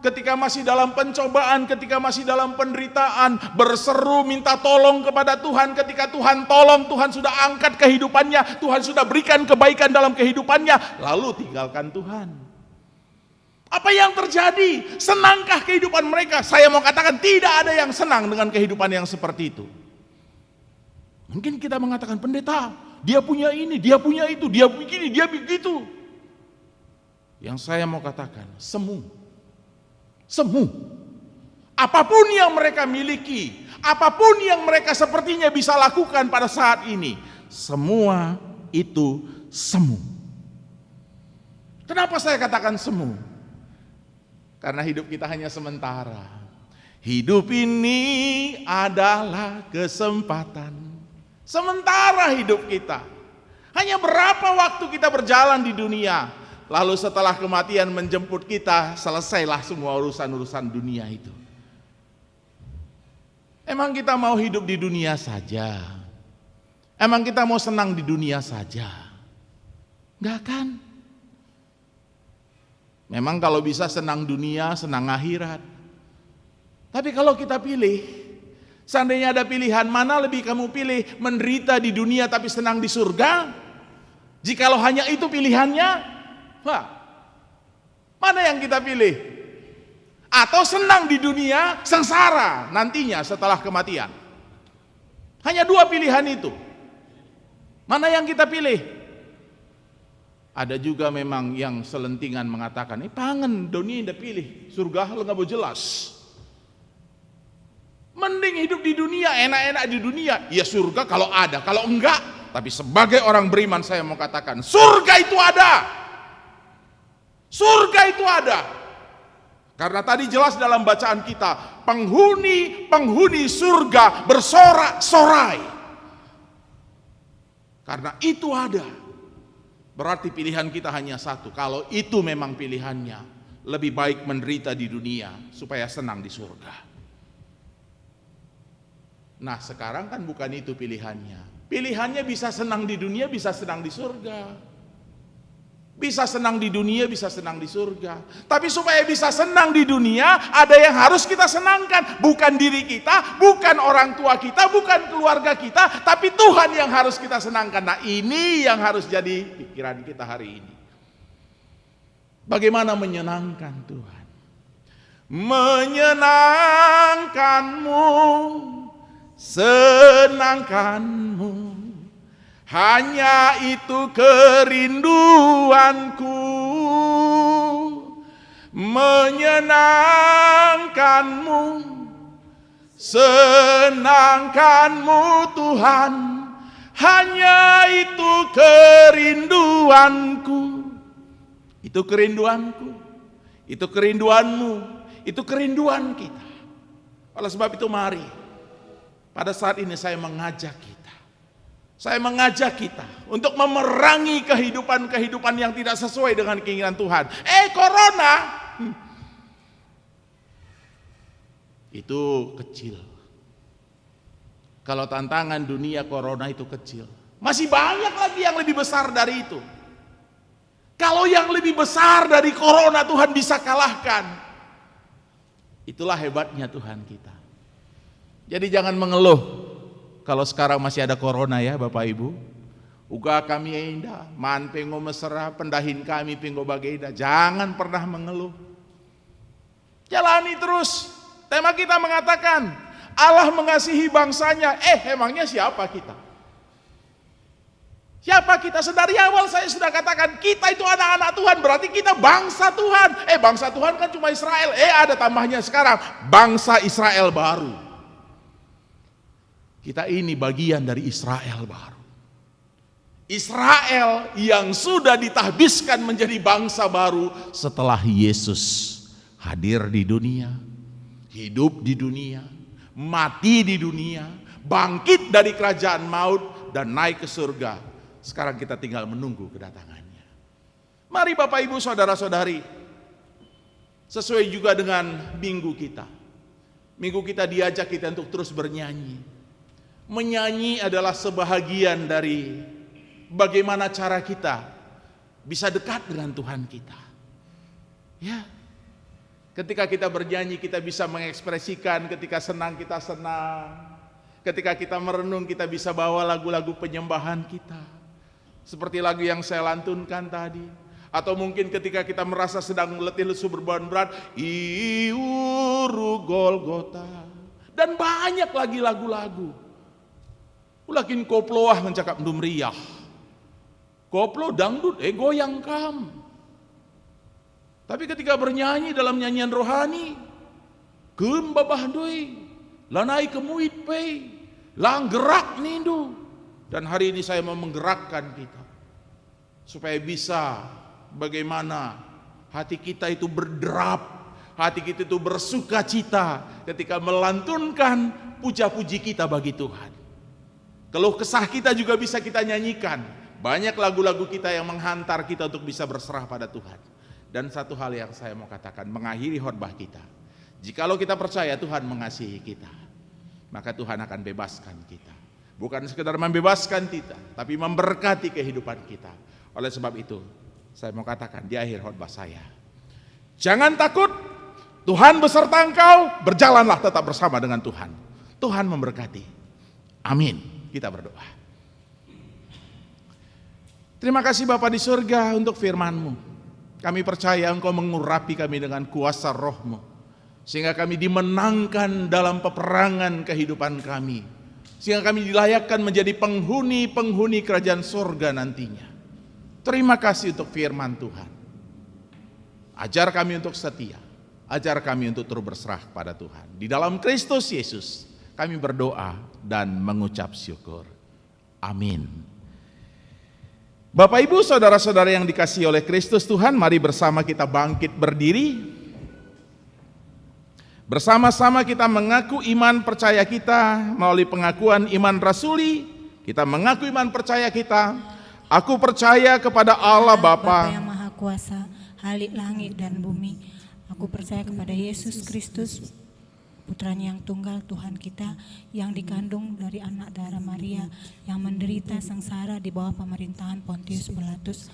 ketika masih dalam pencobaan, ketika masih dalam penderitaan, berseru minta tolong kepada Tuhan. Ketika Tuhan tolong, Tuhan sudah angkat kehidupannya, Tuhan sudah berikan kebaikan dalam kehidupannya, lalu tinggalkan Tuhan. Apa yang terjadi? Senangkah kehidupan mereka? Saya mau katakan tidak ada yang senang dengan kehidupan yang seperti itu. Mungkin kita mengatakan, pendeta, dia punya ini, dia punya itu, dia begini, dia begitu. Yang saya mau katakan, semu. Apapun yang mereka miliki, apapun yang mereka sepertinya bisa lakukan pada saat ini, semua itu semu. Kenapa saya katakan semu? Karena hidup kita hanya sementara. Hidup ini adalah kesempatan. Sementara hidup kita. Hanya berapa waktu kita berjalan di dunia. Lalu setelah kematian menjemput kita, selesailah semua urusan-urusan dunia itu. Emang kita mau hidup di dunia saja? Emang kita mau senang di dunia saja? Enggak kan? Memang kalau bisa senang dunia, senang akhirat. Tapi kalau kita pilih, seandainya ada pilihan, mana lebih kamu pilih? Menderita di dunia tapi senang di surga? Jikalau hanya itu pilihannya, mana yang kita pilih? Atau senang di dunia, sengsara nantinya setelah kematian? Hanya dua pilihan itu. Mana yang kita pilih? Ada juga memang yang selentingan mengatakan, pangan dunia indah pilih, surga lo nggak mau jelas. Mending hidup di dunia, enak-enak di dunia. Ya surga kalau ada, kalau enggak. Tapi sebagai orang beriman saya mau katakan, surga itu ada. Surga itu ada. Karena tadi jelas dalam bacaan kita, penghuni surga bersorak-sorai. Karena itu ada. Berarti pilihan kita hanya satu. Kalau itu memang pilihannya, lebih baik menderita di dunia supaya senang di surga. Nah sekarang kan bukan itu pilihannya. Pilihannya bisa senang di dunia, bisa senang di surga. Bisa senang di dunia, bisa senang di surga. Tapi supaya bisa senang di dunia, ada yang harus kita senangkan. Bukan diri kita, bukan orang tua kita, bukan keluarga kita, tapi Tuhan yang harus kita senangkan. Nah ini yang harus jadi pikiran kita hari ini. Bagaimana menyenangkan Tuhan? Menyenangkanmu, senangkanmu, hanya itu kerinduanku. Menyenangkanmu, senangkanmu Tuhan, hanya itu kerinduanku. Itu kerinduanku, itu kerinduanmu, itu kerinduan kita. Oleh sebab itu mari, pada saat ini saya mengajak kita. Saya mengajak kita untuk memerangi kehidupan-kehidupan yang tidak sesuai dengan keinginan Tuhan. Corona itu kecil. Kalau tantangan dunia corona itu kecil, masih banyak lagi yang lebih besar dari itu. Kalau yang lebih besar dari corona Tuhan bisa kalahkan. Itulah hebatnya Tuhan kita. Jadi jangan mengeluh kalau sekarang masih ada corona ya Bapak Ibu. Uga kami indah, man pengo mesra, pendahin kami pengo bageda. Jangan pernah mengeluh. Jalani terus. Tema kita mengatakan, Allah mengasihi bangsanya. Emangnya siapa kita? Siapa kita? Sedari awal saya sudah katakan, kita itu anak-anak Tuhan, berarti kita bangsa Tuhan. Bangsa Tuhan kan cuma Israel. Ada tambahnya sekarang, bangsa Israel baru. Kita ini bagian dari Israel baru. Israel yang sudah ditahbiskan menjadi bangsa baru setelah Yesus hadir di dunia, hidup di dunia, mati di dunia, bangkit dari kerajaan maut dan naik ke surga. Sekarang kita tinggal menunggu kedatangannya. Mari Bapak Ibu saudara-saudari, sesuai juga dengan minggu kita. Minggu kita diajak kita untuk terus bernyanyi. Menyanyi adalah sebahagian dari bagaimana cara kita bisa dekat dengan Tuhan kita. Ya. Ketika kita bernyanyi kita bisa mengekspresikan, ketika senang kita senang. Ketika kita merenung kita bisa bawa lagu-lagu penyembahan kita. Seperti lagu yang saya lantunkan tadi. Atau mungkin ketika kita merasa sedang letih lesu berbeban berat, Iuru Golgota. Dan banyak lagi lagu-lagu. Ulakin koplo mencakap dumriyah. Koplo dangdut goyang kam. Tapi ketika bernyanyi dalam nyanyian rohani, kem babah doi, lanai kemuit pei, lang gerak nindu. Dan hari ini saya mau menggerakkan kita supaya bisa bagaimana hati kita itu berderap, hati kita itu bersuka cita ketika melantunkan puja-puji kita bagi Tuhan. Keluh kesah kita juga bisa kita nyanyikan. Banyak lagu-lagu kita yang menghantar kita untuk bisa berserah pada Tuhan. Dan satu hal yang saya mau katakan, mengakhiri khotbah kita. Jikalau kita percaya Tuhan mengasihi kita, maka Tuhan akan bebaskan kita. Bukan sekedar membebaskan kita, tapi memberkati kehidupan kita. Oleh sebab itu, saya mau katakan di akhir khotbah saya, jangan takut, Tuhan beserta engkau, berjalanlah tetap bersama dengan Tuhan. Tuhan memberkati. Amin. Kita berdoa. Terima kasih Bapa di surga untuk firman-Mu. Kami percaya Engkau mengurapi kami dengan kuasa Roh-Mu, sehingga kami dimenangkan dalam peperangan kehidupan kami, sehingga kami dilayakkan menjadi penghuni-penghuni kerajaan surga nantinya. Terima kasih untuk firman Tuhan. Ajar kami untuk setia, ajar kami untuk terus berserah kepada Tuhan. Di dalam Kristus Yesus kami berdoa dan mengucap syukur. Amin. Bapak, Ibu, saudara-saudara yang dikasihi oleh Kristus Tuhan, mari bersama kita bangkit berdiri. Bersama-sama kita mengaku iman percaya kita melalui pengakuan iman rasuli. Kita mengaku iman percaya kita. Aku percaya kepada Allah Bapa yang Maha Kuasa, Halik langit dan bumi. Aku percaya kepada Yesus Kristus, Putranya yang tunggal, Tuhan kita, yang dikandung dari anak darah Maria, yang menderita sengsara di bawah pemerintahan Pontius Pilatus,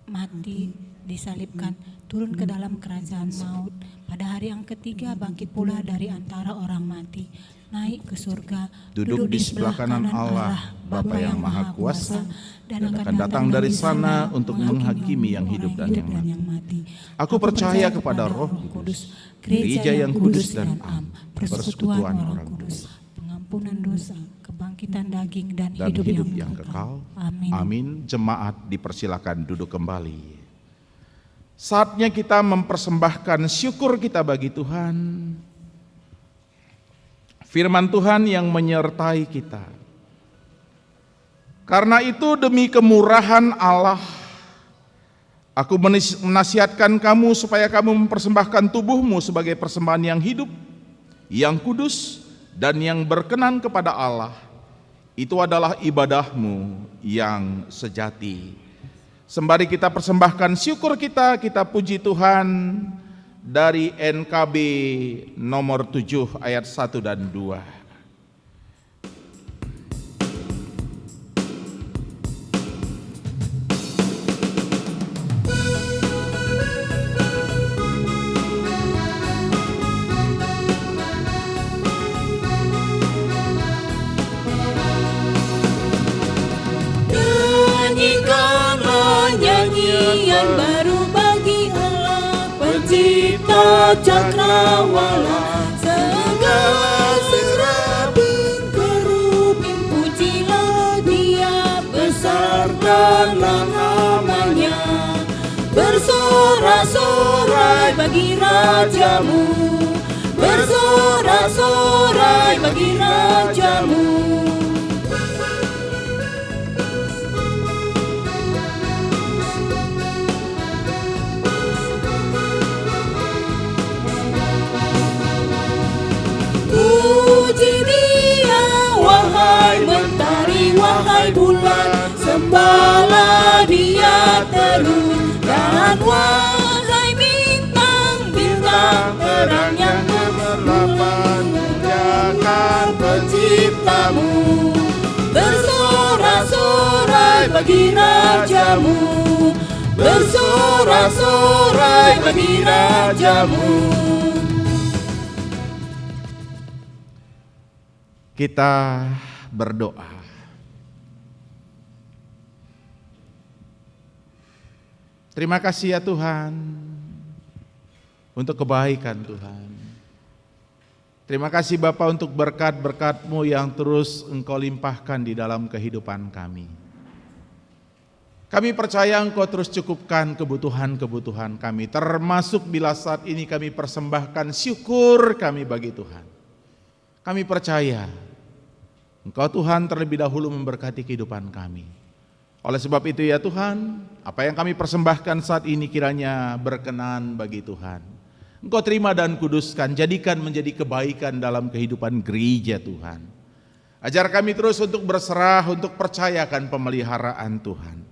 mati, disalibkan, turun ke dalam kerajaan maut, pada hari yang ketiga bangkit pula dari antara orang mati, naik ke surga, duduk di sebelah kanan Allah, Bapa yang Maha Kuasa, dan akan datang dari sana untuk menghakimi yang hidup dan yang mati. Aku percaya kepada Roh Kudus, Gereja yang kudus dan am, persekutuan orang kudus, pengampunan dosa, kebangkitan daging dan hidup yang kekal. Amin. Amin. Jemaat dipersilakan duduk kembali. Saatnya kita mempersembahkan syukur kita bagi Tuhan. Firman Tuhan yang menyertai kita. Karena itu demi kemurahan Allah, aku menasihatkan kamu supaya kamu mempersembahkan tubuhmu sebagai persembahan yang hidup, yang kudus, dan yang berkenan kepada Allah. Itu adalah ibadahmu yang sejati. Sembari kita persembahkan syukur kita puji Tuhan dari NKB nomor 7 ayat 1 dan 2. Cakrawala, segala serapin kerupin, pujilah Dia, besar dalam namanya. Bersorak-sorai bagi rajamu, bersorak-sorai bagi rajamu. Puji Dia, wahai mentari, wahai bulan, sembahlah Dia terus. Dan wahai bintang-bintang terang yang gemerlapan, muliakan Penciptamu. Bersorak-sorai bagi rajamu, bersorak-sorai bagi rajamu. Kita berdoa. Terima kasih ya Tuhan untuk kebaikan Tuhan. Terima kasih Bapa untuk berkat-berkat-Mu yang terus Engkau limpahkan di dalam kehidupan kami. Kami percaya Engkau terus cukupkan kebutuhan-kebutuhan kami, termasuk bila saat ini kami persembahkan syukur kami bagi Tuhan. Kami percaya Engkau Tuhan terlebih dahulu memberkati kehidupan kami. Oleh sebab itu ya Tuhan, apa yang kami persembahkan saat ini kiranya berkenan bagi Tuhan. Engkau terima dan kuduskan, jadikan menjadi kebaikan dalam kehidupan gereja Tuhan. Ajar kami terus untuk berserah, untuk percayakan pemeliharaan Tuhan.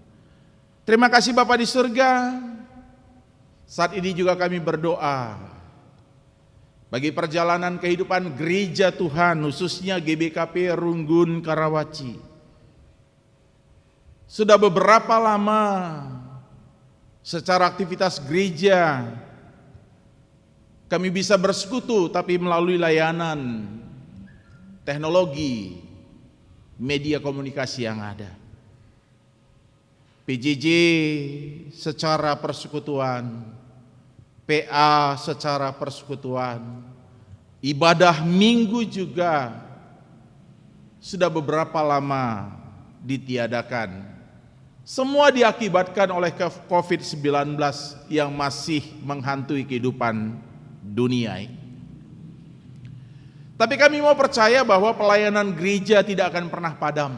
Terima kasih Bapa di surga. Saat ini juga kami berdoa bagi perjalanan kehidupan gereja Tuhan, khususnya GBKP Runggun Karawaci. Sudah beberapa lama secara aktivitas gereja kami bisa bersekutu, tapi melalui layanan teknologi, media komunikasi yang ada. PJJ secara persekutuan, PA secara persekutuan, ibadah minggu juga sudah beberapa lama ditiadakan Semua diakibatkan oleh COVID-19 yang masih menghantui kehidupan dunia ini. Tapi kami mau percaya bahwa pelayanan gereja tidak akan pernah padam.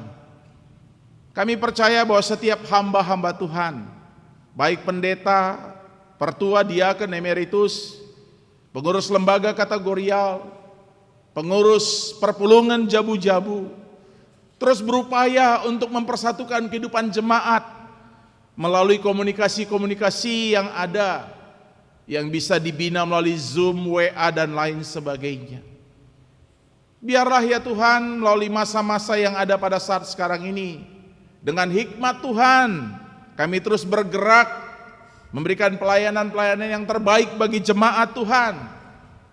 Kami percaya bahwa setiap hamba-hamba Tuhan, baik pendeta, pertua, diaken, emeritus, pengurus lembaga kategorial, pengurus perpulungan jabu-jabu, terus berupaya untuk mempersatukan kehidupan jemaat melalui komunikasi-komunikasi yang ada, yang bisa dibina melalui Zoom, WA, dan lain sebagainya. Biarlah ya Tuhan, melalui masa-masa yang ada pada saat sekarang ini, dengan hikmat Tuhan, kami terus bergerak, memberikan pelayanan-pelayanan yang terbaik bagi jemaat Tuhan.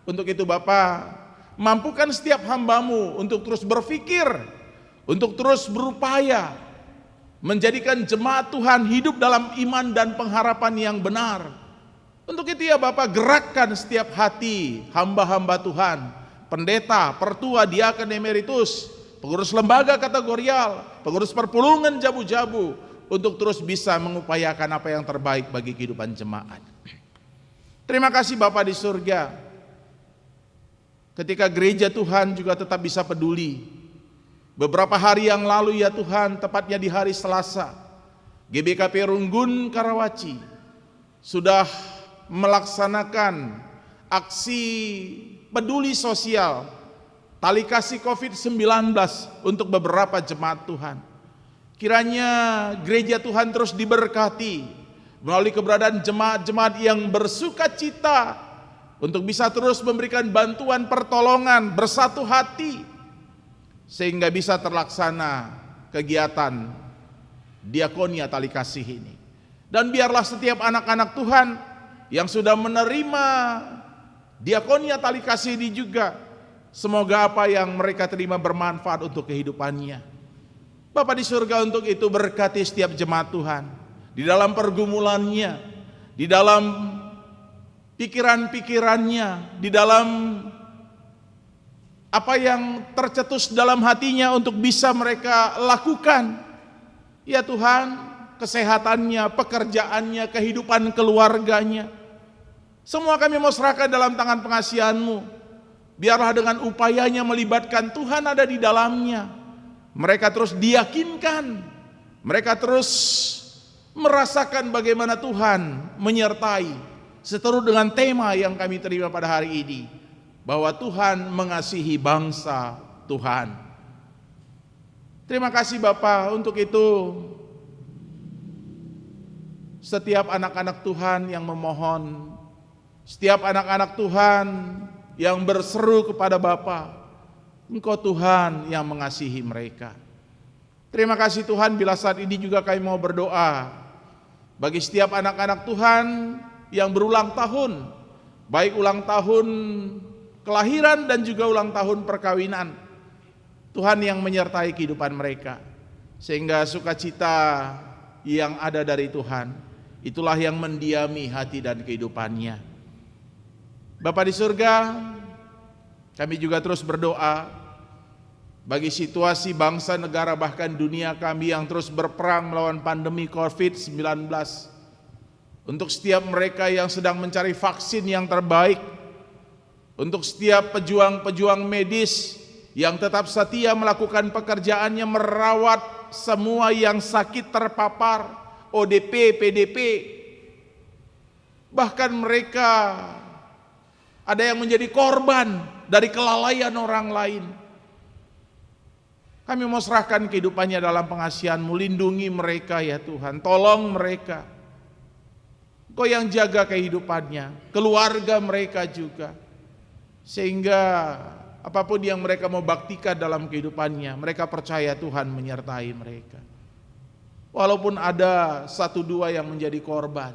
Untuk itu Bapa, mampukan setiap hamba-Mu untuk terus berpikir, untuk terus berupaya menjadikan jemaat Tuhan hidup dalam iman dan pengharapan yang benar. Untuk itu ya Bapak, gerakkan setiap hati hamba-hamba Tuhan, pendeta, pertua, diaken, emeritus, pengurus lembaga kategorial, pengurus perpulungan jabu-jabu, untuk terus bisa mengupayakan apa yang terbaik bagi kehidupan jemaat. Terima kasih Bapa di surga, ketika gereja Tuhan juga tetap bisa peduli. Beberapa hari yang lalu ya Tuhan, tepatnya di hari Selasa, GBKP Runggun Karawaci sudah melaksanakan aksi peduli sosial tali kasih COVID-19 untuk beberapa jemaat Tuhan. Kiranya gereja Tuhan terus diberkati melalui keberadaan jemaat-jemaat yang bersuka cita untuk bisa terus memberikan bantuan pertolongan bersatu hati, sehingga bisa terlaksana kegiatan diakonia tali kasih ini. Dan biarlah setiap anak-anak Tuhan yang sudah menerima diakonia tali kasih ini juga, semoga apa yang mereka terima bermanfaat untuk kehidupannya. Bapa di surga, untuk itu berkati setiap jemaat Tuhan di dalam pergumulannya, di dalam pikiran-pikirannya, di dalam apa yang tercetus dalam hatinya untuk bisa mereka lakukan. Ya Tuhan, kesehatannya, pekerjaannya, kehidupan keluarganya, semua kami mau serahkan dalam tangan pengasihan-Mu. Biarlah dengan upayanya melibatkan Tuhan ada di dalamnya, mereka terus diyakinkan, mereka terus merasakan bagaimana Tuhan menyertai, seturut dengan tema yang kami terima pada hari ini, bahwa Tuhan mengasihi bangsa Tuhan. Terima kasih Bapa. Untuk itu setiap anak-anak Tuhan yang memohon, setiap anak-anak Tuhan yang berseru kepada Bapa, Engkau Tuhan yang mengasihi mereka. Terima kasih Tuhan, bila saat ini juga kami mau berdoa bagi setiap anak-anak Tuhan yang berulang tahun, baik ulang tahun kelahiran dan juga ulang tahun perkawinan. Tuhan yang menyertai kehidupan mereka, sehingga sukacita yang ada dari Tuhan, itulah yang mendiami hati dan kehidupannya. Bapa di surga, kami juga terus berdoa bagi situasi bangsa, negara, bahkan dunia kami yang terus berperang melawan pandemi COVID-19. Untuk setiap mereka yang sedang mencari vaksin yang terbaik, untuk setiap pejuang-pejuang medis yang tetap setia melakukan pekerjaannya, merawat semua yang sakit terpapar ODP, PDP, bahkan mereka ada yang menjadi korban dari kelalaian orang lain. Kami mau serahkan kehidupannya dalam pengasihan-Mu, lindungi mereka ya Tuhan, tolong mereka. Kau yang jaga kehidupannya, keluarga mereka juga, sehingga apapun yang mereka mau baktikan dalam kehidupannya, mereka percaya Tuhan menyertai mereka. Walaupun ada satu dua yang menjadi korban,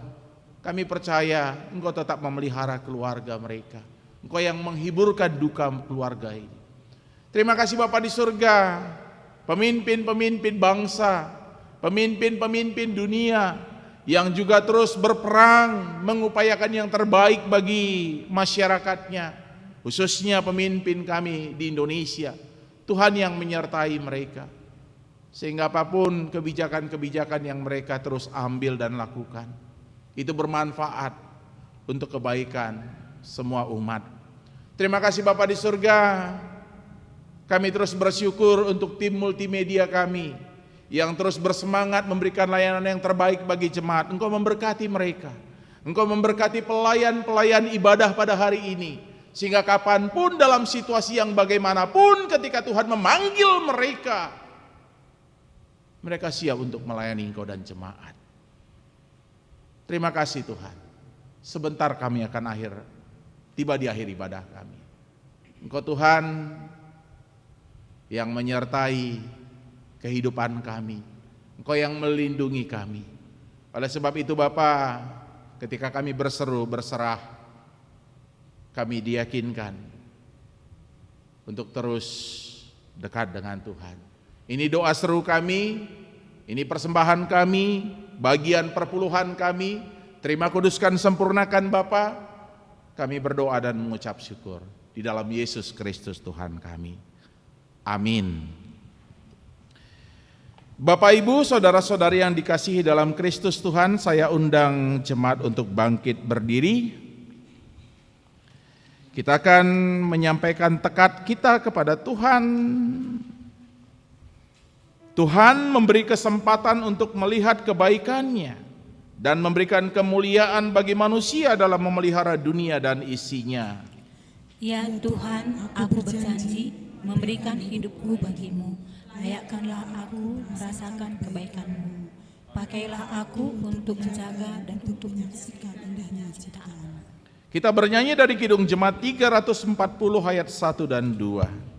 kami percaya Engkau tetap memelihara keluarga mereka. Engkau yang menghiburkan duka keluarga ini. Terima kasih Bapa di surga, pemimpin-pemimpin bangsa, pemimpin-pemimpin dunia yang juga terus berperang mengupayakan yang terbaik bagi masyarakatnya, khususnya pemimpin kami di Indonesia. Tuhan yang menyertai mereka, Sehingga apapun kebijakan-kebijakan yang mereka terus ambil dan lakukan, itu bermanfaat untuk kebaikan semua umat. Terima kasih Bapa di surga. Kami terus bersyukur untuk tim multimedia kami yang terus bersemangat memberikan layanan yang terbaik bagi jemaat. Engkau memberkati mereka. Engkau memberkati pelayan-pelayan ibadah pada hari ini. Sehingga kapanpun dalam situasi yang bagaimanapun ketika Tuhan memanggil mereka, mereka siap untuk melayani Engkau dan jemaat. Terima kasih Tuhan. Sebentar kami akan tiba di akhir ibadah kami. Engkau Tuhan yang menyertai kehidupan kami. Engkau yang melindungi kami. Oleh sebab itu Bapa, ketika kami berseru, berserah, kami diyakinkan untuk terus dekat dengan Tuhan. Ini doa seru kami, ini persembahan kami, bagian perpuluhan kami. Terima, kuduskan, sempurnakan Bapa. Kami berdoa dan mengucap syukur di dalam Yesus Kristus Tuhan kami. Amin. Bapak Ibu, saudara-saudari yang dikasihi dalam Kristus Tuhan, saya undang jemaat untuk bangkit berdiri. Kita akan menyampaikan tekad kita kepada Tuhan. Tuhan memberi kesempatan untuk melihat kebaikan-Nya dan memberikan kemuliaan bagi manusia dalam memelihara dunia dan isinya. Ya Tuhan, aku berjanji memberikan hidupku bagimu. Layakkanlah aku merasakan kebaikan-Mu. Pakailah aku untuk menjaga dan untuk menyaksikan indahnya ciptaan. Kita bernyanyi dari Kidung Jemaat 340 ayat 1 dan 2.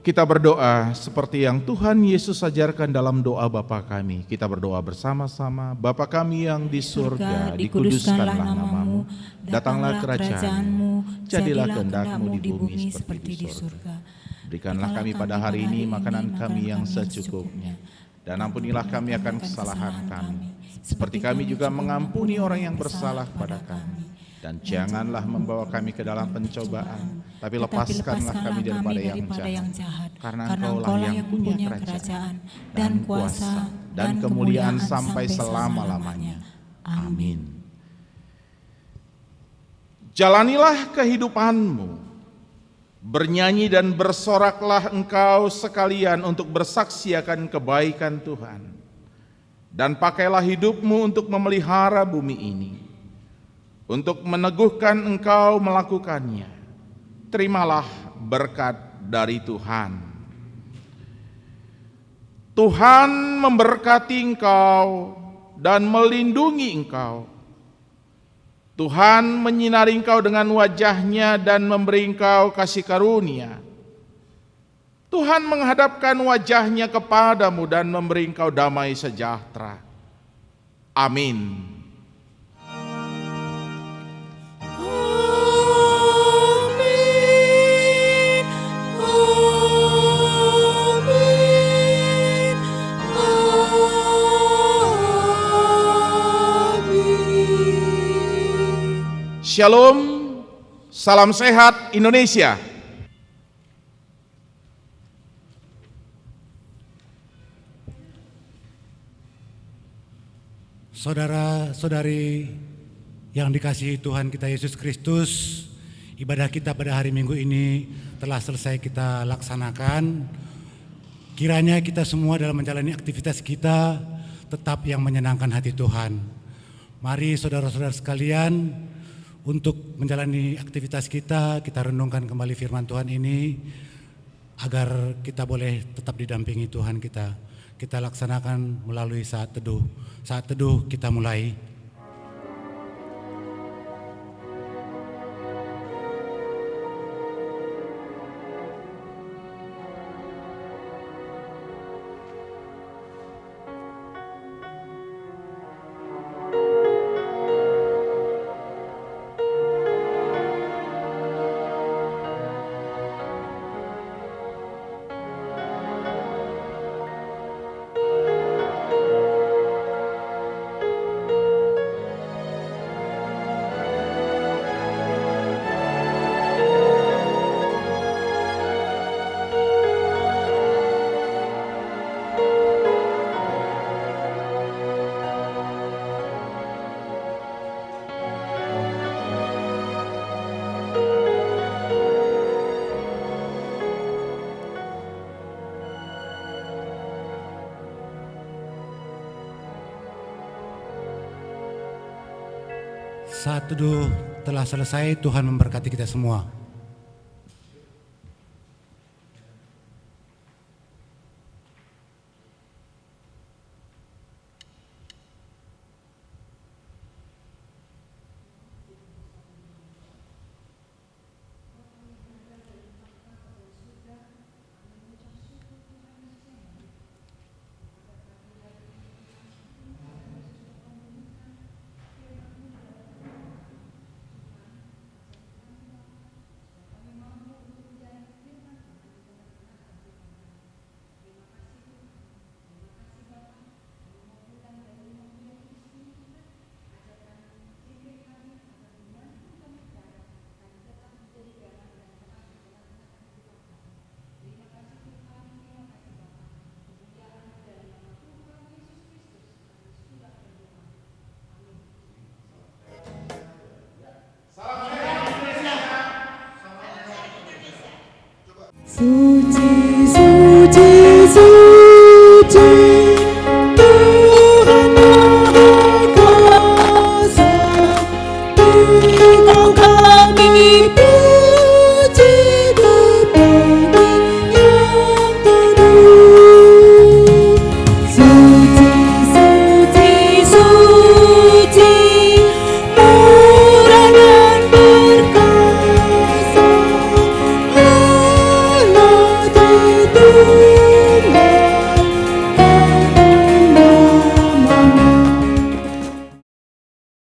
Kita berdoa seperti yang Tuhan Yesus ajarkan dalam doa Bapa kami. Kita berdoa bersama-sama. Bapa kami yang di surga, dikuduskanlah namamu, datanglah kerajaan-Mu, jadilah kehendak-Mu di bumi seperti di surga. Berikanlah kami pada hari ini makanan kami yang secukupnya, dan ampunilah kami akan kesalahan kami, seperti kami juga mengampuni orang yang bersalah kepada kami. Dan janganlah membawa kami ke dalam pencobaan, tapi lepaskanlah kami daripada yang jahat. Karena Engkau-lah yang punya kerajaan dan kuasa dan kemuliaan sampai selama-lamanya. Amin. Jalanilah kehidupanmu, bernyanyi dan bersoraklah engkau sekalian untuk bersaksi akan kebaikan Tuhan. Dan pakailah hidupmu untuk memelihara bumi ini, untuk meneguhkan engkau melakukannya. Terimalah berkat dari Tuhan. Tuhan memberkati engkau dan melindungi engkau. Tuhan menyinari engkau dengan wajah-Nya dan memberi engkau kasih karunia. Tuhan menghadapkan wajahnya kepadamu dan memberi engkau damai sejahtera. Amin. Shalom, salam sehat Indonesia. Saudara-saudari yang dikasihi Tuhan kita Yesus Kristus, ibadah kita pada hari Minggu ini telah selesai kita laksanakan. Kiranya kita semua dalam menjalani aktivitas kita tetap yang menyenangkan hati Tuhan. Mari saudara-saudara sekalian, untuk menjalani aktivitas kita renungkan kembali firman Tuhan ini agar kita boleh tetap didampingi Tuhan kita. Kita laksanakan melalui saat teduh. Saat teduh kita mulai. Saat teduh telah selesai, Tuhan memberkati kita semua. Suci, suci, suci, Tuhan Maha Kuasa, Engkau kami